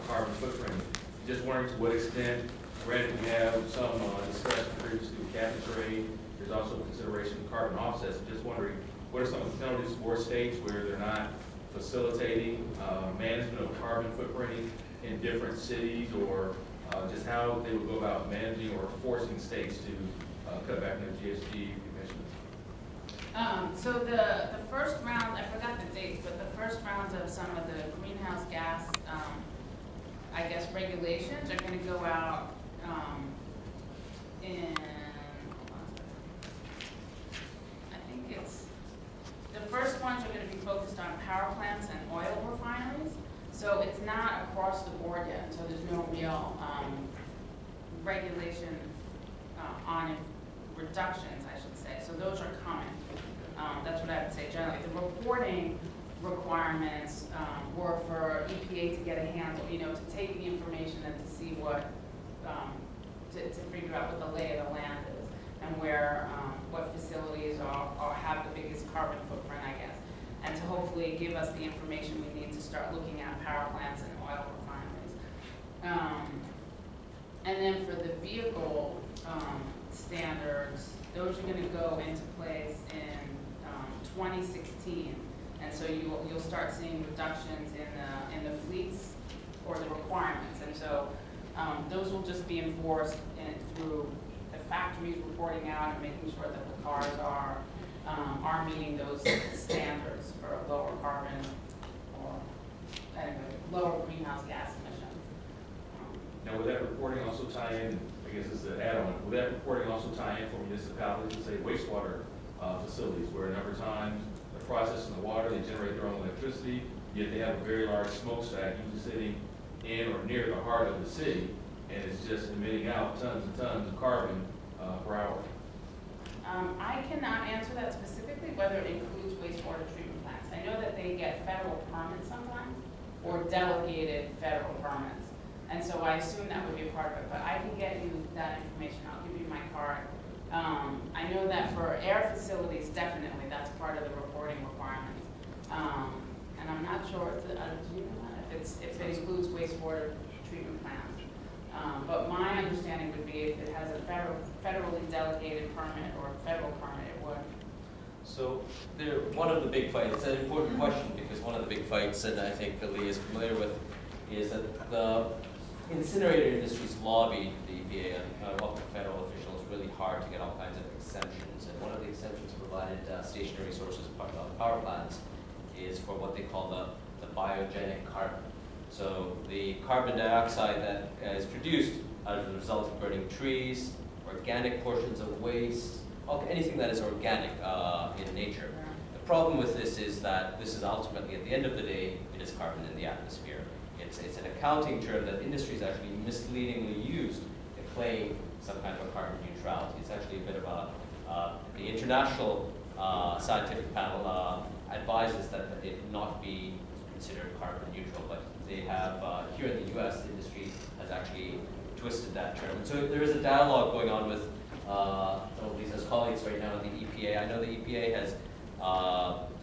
carbon footprint. Just wondering to what extent, granted we have some discussion previously with cap and trade, there's also consideration of carbon offsets. I'm just wondering, what are some of the penalties for states where they're not facilitating management of carbon footprinting in different cities, or just how they would go about managing or forcing states to cut back on their GHG emissions? So the first round, I forgot the dates, but the first round of some of the greenhouse gas, I guess, regulations are going to go out in, I think it's, the first ones are going to be focused on power plants and oil refineries. So it's not across the board yet, so there's no real regulation on reductions, I should say. So those are coming. That's what I would say generally. The reporting requirements were for EPA to get a handle, to take the information and to see what, to figure out what the lay of the land is and where, what facilities have the biggest carbon footprint, I guess, and to hopefully give us the information we need to start looking at power plants and oil refineries. And then for the vehicle standards, those are going to go into place in 2016, and so you'll start seeing reductions in the fleets or the requirements, and so those will just be enforced through the factories reporting out and making sure that the cars are meeting those standards for lower carbon or anyway, lower greenhouse gas emissions. Now, would that reporting also tie in, I guess it's an add-on, would that reporting also tie in for municipalities, let's say wastewater facilities, where a number of times they're processing the water, they generate their own electricity, yet they have a very large smokestack usually sitting in or near the heart of the city, and it's just emitting out tons and tons of carbon per hour? I cannot answer that specifically, whether it includes wastewater treatment plants. I know that they get federal permits sometimes, or delegated federal permits. And so I assume that would be a part of it, but I can get you that information. I'll give you my card. I know that for air facilities, definitely, that's part of the reporting requirements. And I'm not sure if, do you know that? If it includes wastewater treatment plants. But my understanding would be if it has a federally delegated permit or a federal permit, it would. So one of the big fights, it's an important question because one of the big fights, and I think that Lee is familiar with, is that the incinerator industries lobbied the EPA and up to federal officials really hard to get all kinds of exemptions. And one of the exemptions provided stationary sources power plants is for what they call the biogenic carbon. So the carbon dioxide that is produced as a result of burning trees, organic portions of waste, anything that is organic in nature. The problem with this is that this is ultimately, at the end of the day, it is carbon in the atmosphere. It's an accounting term that industry is actually misleadingly used to claim some kind of a carbon neutrality. It's actually a bit of a, the International Scientific Panel advises that it not be considered carbon neutral, but they have, here in the US, the industry has actually twisted that term. And so there is a dialogue going on with some of Lisa's colleagues right now in the EPA. I know the EPA has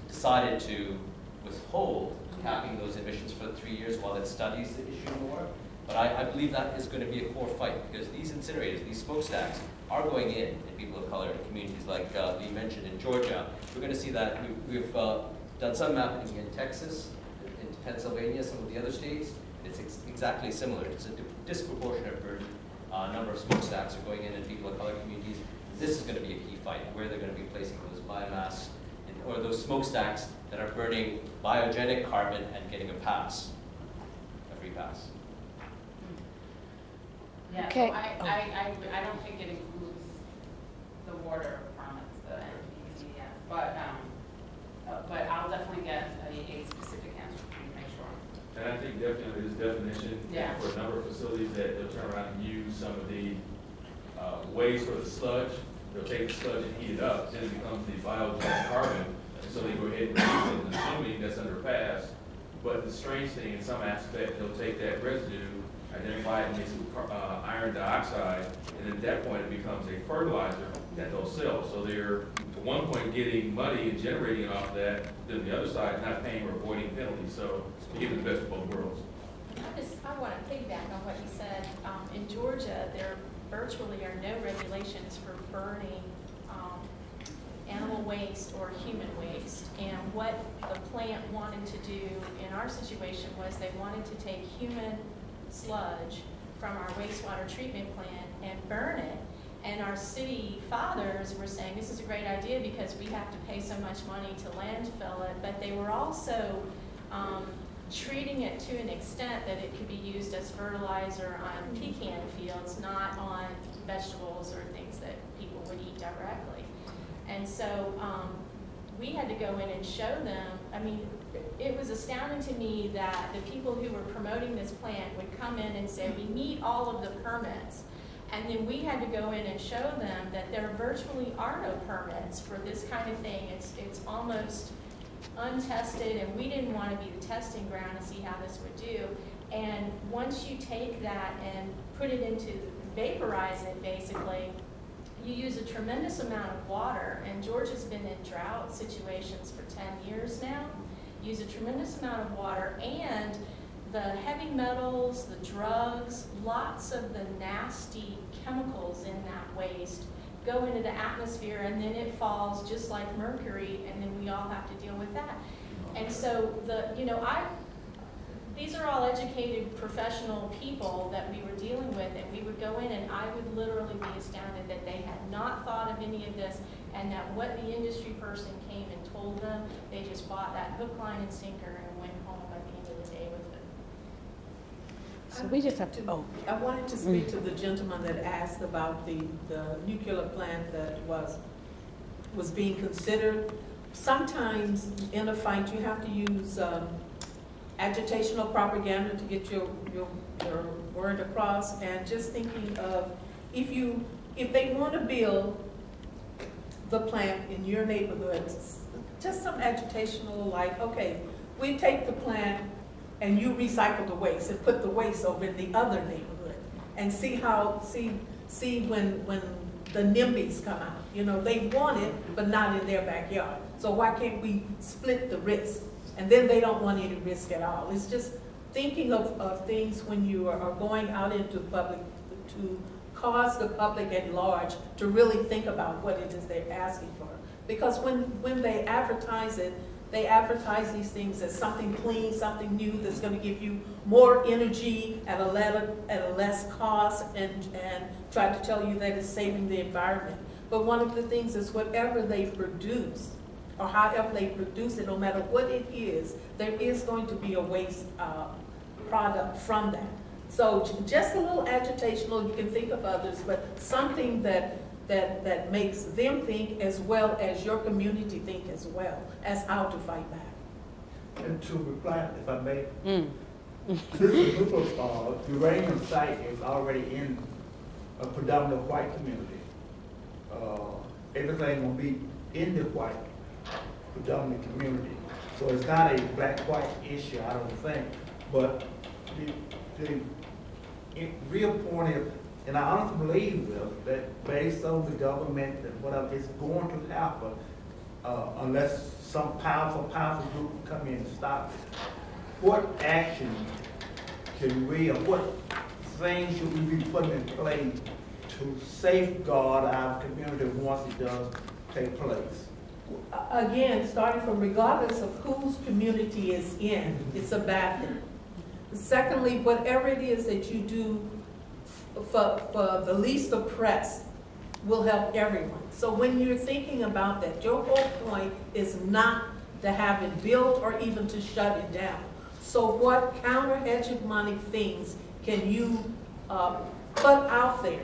decided to withhold capping those emissions for 3 years while it studies the issue more. But I believe that is going to be a core fight because these incinerators, these smokestacks, are going in people of color in communities like Lee mentioned in Georgia. We're going to see that. We've done some mapping in Texas, in Pennsylvania, some of the other states. It's exactly similar. It's a disproportionate burden. Number of smokestacks are going in people of color communities. This is going to be a key fight, where they're going to be placing those biomass or those smokestacks that are burning biogenic carbon and getting a pass, a free pass. Yeah, Okay. so I don't think it includes the water permits, the NPC yet, but I'll definitely get a specific answer for you to make sure. And I think definitely this definition, Yeah. for a number of facilities that they'll turn around and use some of the waste for the sludge. They'll take the sludge and heat it up, then it becomes the biogenic carbon. And so they go ahead and use it, assuming that's under pass. But the strange thing, in some aspect, they'll take that residue, identify it, mix it with iron dioxide, and at that point it becomes a fertilizer that they'll sell. So they're at one point getting money and generating it off that, then the other side not paying or avoiding penalties. So they give the best of both worlds. I want to piggyback on what you said. In Georgia, there virtually are no regulations for burning animal waste or human waste. And what the plant wanted to do in our situation was they wanted to take human sludge from our wastewater treatment plant and burn it. And our city fathers were saying, this is a great idea because we have to pay so much money to landfill it, but they were also treating it to an extent that it could be used as fertilizer on pecan fields, not on vegetables or things that people would eat directly. And so we had to go in and show them. I mean, it was astounding to me that the people who were promoting this plant would come in and say, we meet all of the permits. And then we had to go in and show them that there virtually are no permits for this kind of thing. It's almost untested, and we didn't want to be the testing ground to see how this would do. And once you take that and put it into, vaporize it basically, you use a tremendous amount of water, and Georgia's been in drought situations for 10 years now. Use a tremendous amount of water, and the heavy metals, the drugs, lots of the nasty chemicals in that waste go into the atmosphere, and then it falls just like mercury, and then we all have to deal with that. And so these are all educated professional people that we were dealing with, and we would go in and I would literally be astounded that they had not thought of any of this, and that what the industry person came and told them, they just bought that hook, line, and sinker and went home at the end of the day with it. So we just have to, I wanted to speak to the gentleman that asked about the nuclear plant that was being considered. Sometimes in a fight you have to use agitational propaganda to get your word across, and just thinking of if they want to build the plant in your neighborhood, just some agitational, like, okay, we take the plant, and you recycle the waste and put the waste over in the other neighborhood and see when the NIMBYs come out. You know, they want it, but not in their backyard. So why can't we split the risk? And then they don't want any risk at all. It's just thinking of things when you are going out into the public to cause the public at large to really think about what it is they're asking for. Because when they advertise it, they advertise these things as something clean, something new that's going to give you more energy at a less cost, and try to tell you that it's saving the environment. But one of the things is whatever they produce, or however they produce it, no matter what it is, there is going to be a waste product from that. So just a little agitational, you can think of others, but something that makes them think as well as your community think as well as how to fight back. And to reply, if I may, this group of uranium site is already in a predominant white community. Everything will be in the white predominant community. So it's not a black-white issue, I don't think. But the real point is, and I honestly believe this, that based on the government and whatever, it's going to happen unless some powerful group come in and stop it. What action can we, or what things should we be putting in place to safeguard our community once it does take place? Again, starting from regardless of whose community is in, it's a bad thing. Secondly, whatever it is that you do for the least oppressed will help everyone. So when you're thinking about that, your whole point is not to have it built or even to shut it down. So what counter-hegemonic things can you put out there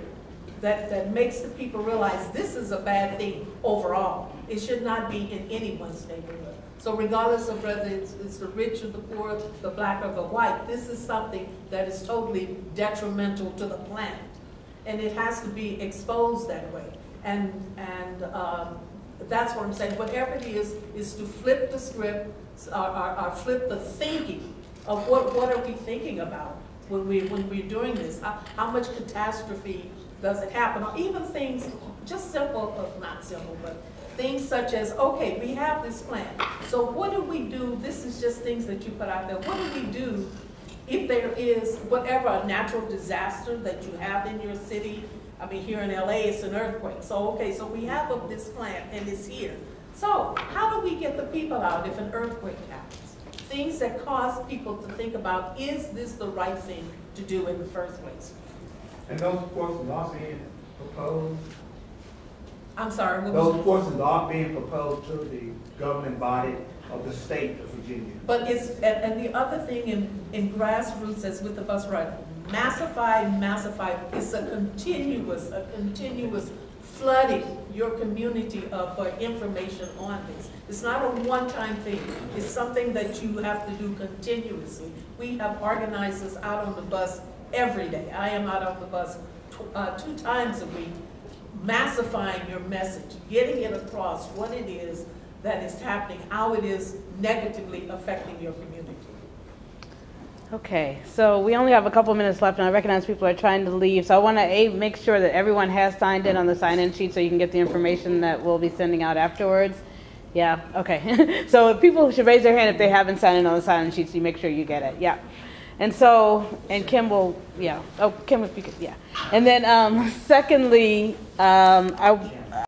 that makes the people realize this is a bad thing overall? It should not be in anyone's neighborhood. So regardless of whether it's the rich or the poor, the black or the white, this is something that is totally detrimental to the planet. And it has to be exposed that way. And that's what I'm saying. Whatever it is to flip the script, or flip the thinking of what are we thinking about when we're doing this? How much catastrophe does it happen? Or even things just simple, not simple, but things such as, okay, we have this plan. So what do we do? This is just things that you put out there. What do we do if there is whatever natural disaster that you have in your city? I mean, here in LA, it's an earthquake. So, okay, so we have this plan and it's here. So how do we get the people out if an earthquake happens? Things that cause people to think about, is this the right thing to do in the first place? And those portions are being proposed? I'm sorry. Those portions are being proposed to the governing body of the state of Virginia. But it's, and the other thing in grassroots, as with the bus ride, massify, it's a continuous flooding your community for information on this. It's not a one-time thing. It's something that you have to do continuously. We have organizers out on the bus every day. I am out on the bus 2 times a week, massifying your message, getting it across what it is that is happening, how it is negatively affecting your community. Okay, so we only have a couple minutes left, and I recognize people are trying to leave. So I want to make sure that everyone has signed in on the sign-in sheet so you can get the information that we'll be sending out afterwards. Yeah, okay. So people should raise their hand if they haven't signed in on the sign-in sheet, so you make sure you get it. Yeah. And so, and Kim will, yeah. Oh, Kim will speak it, yeah. And then secondly, I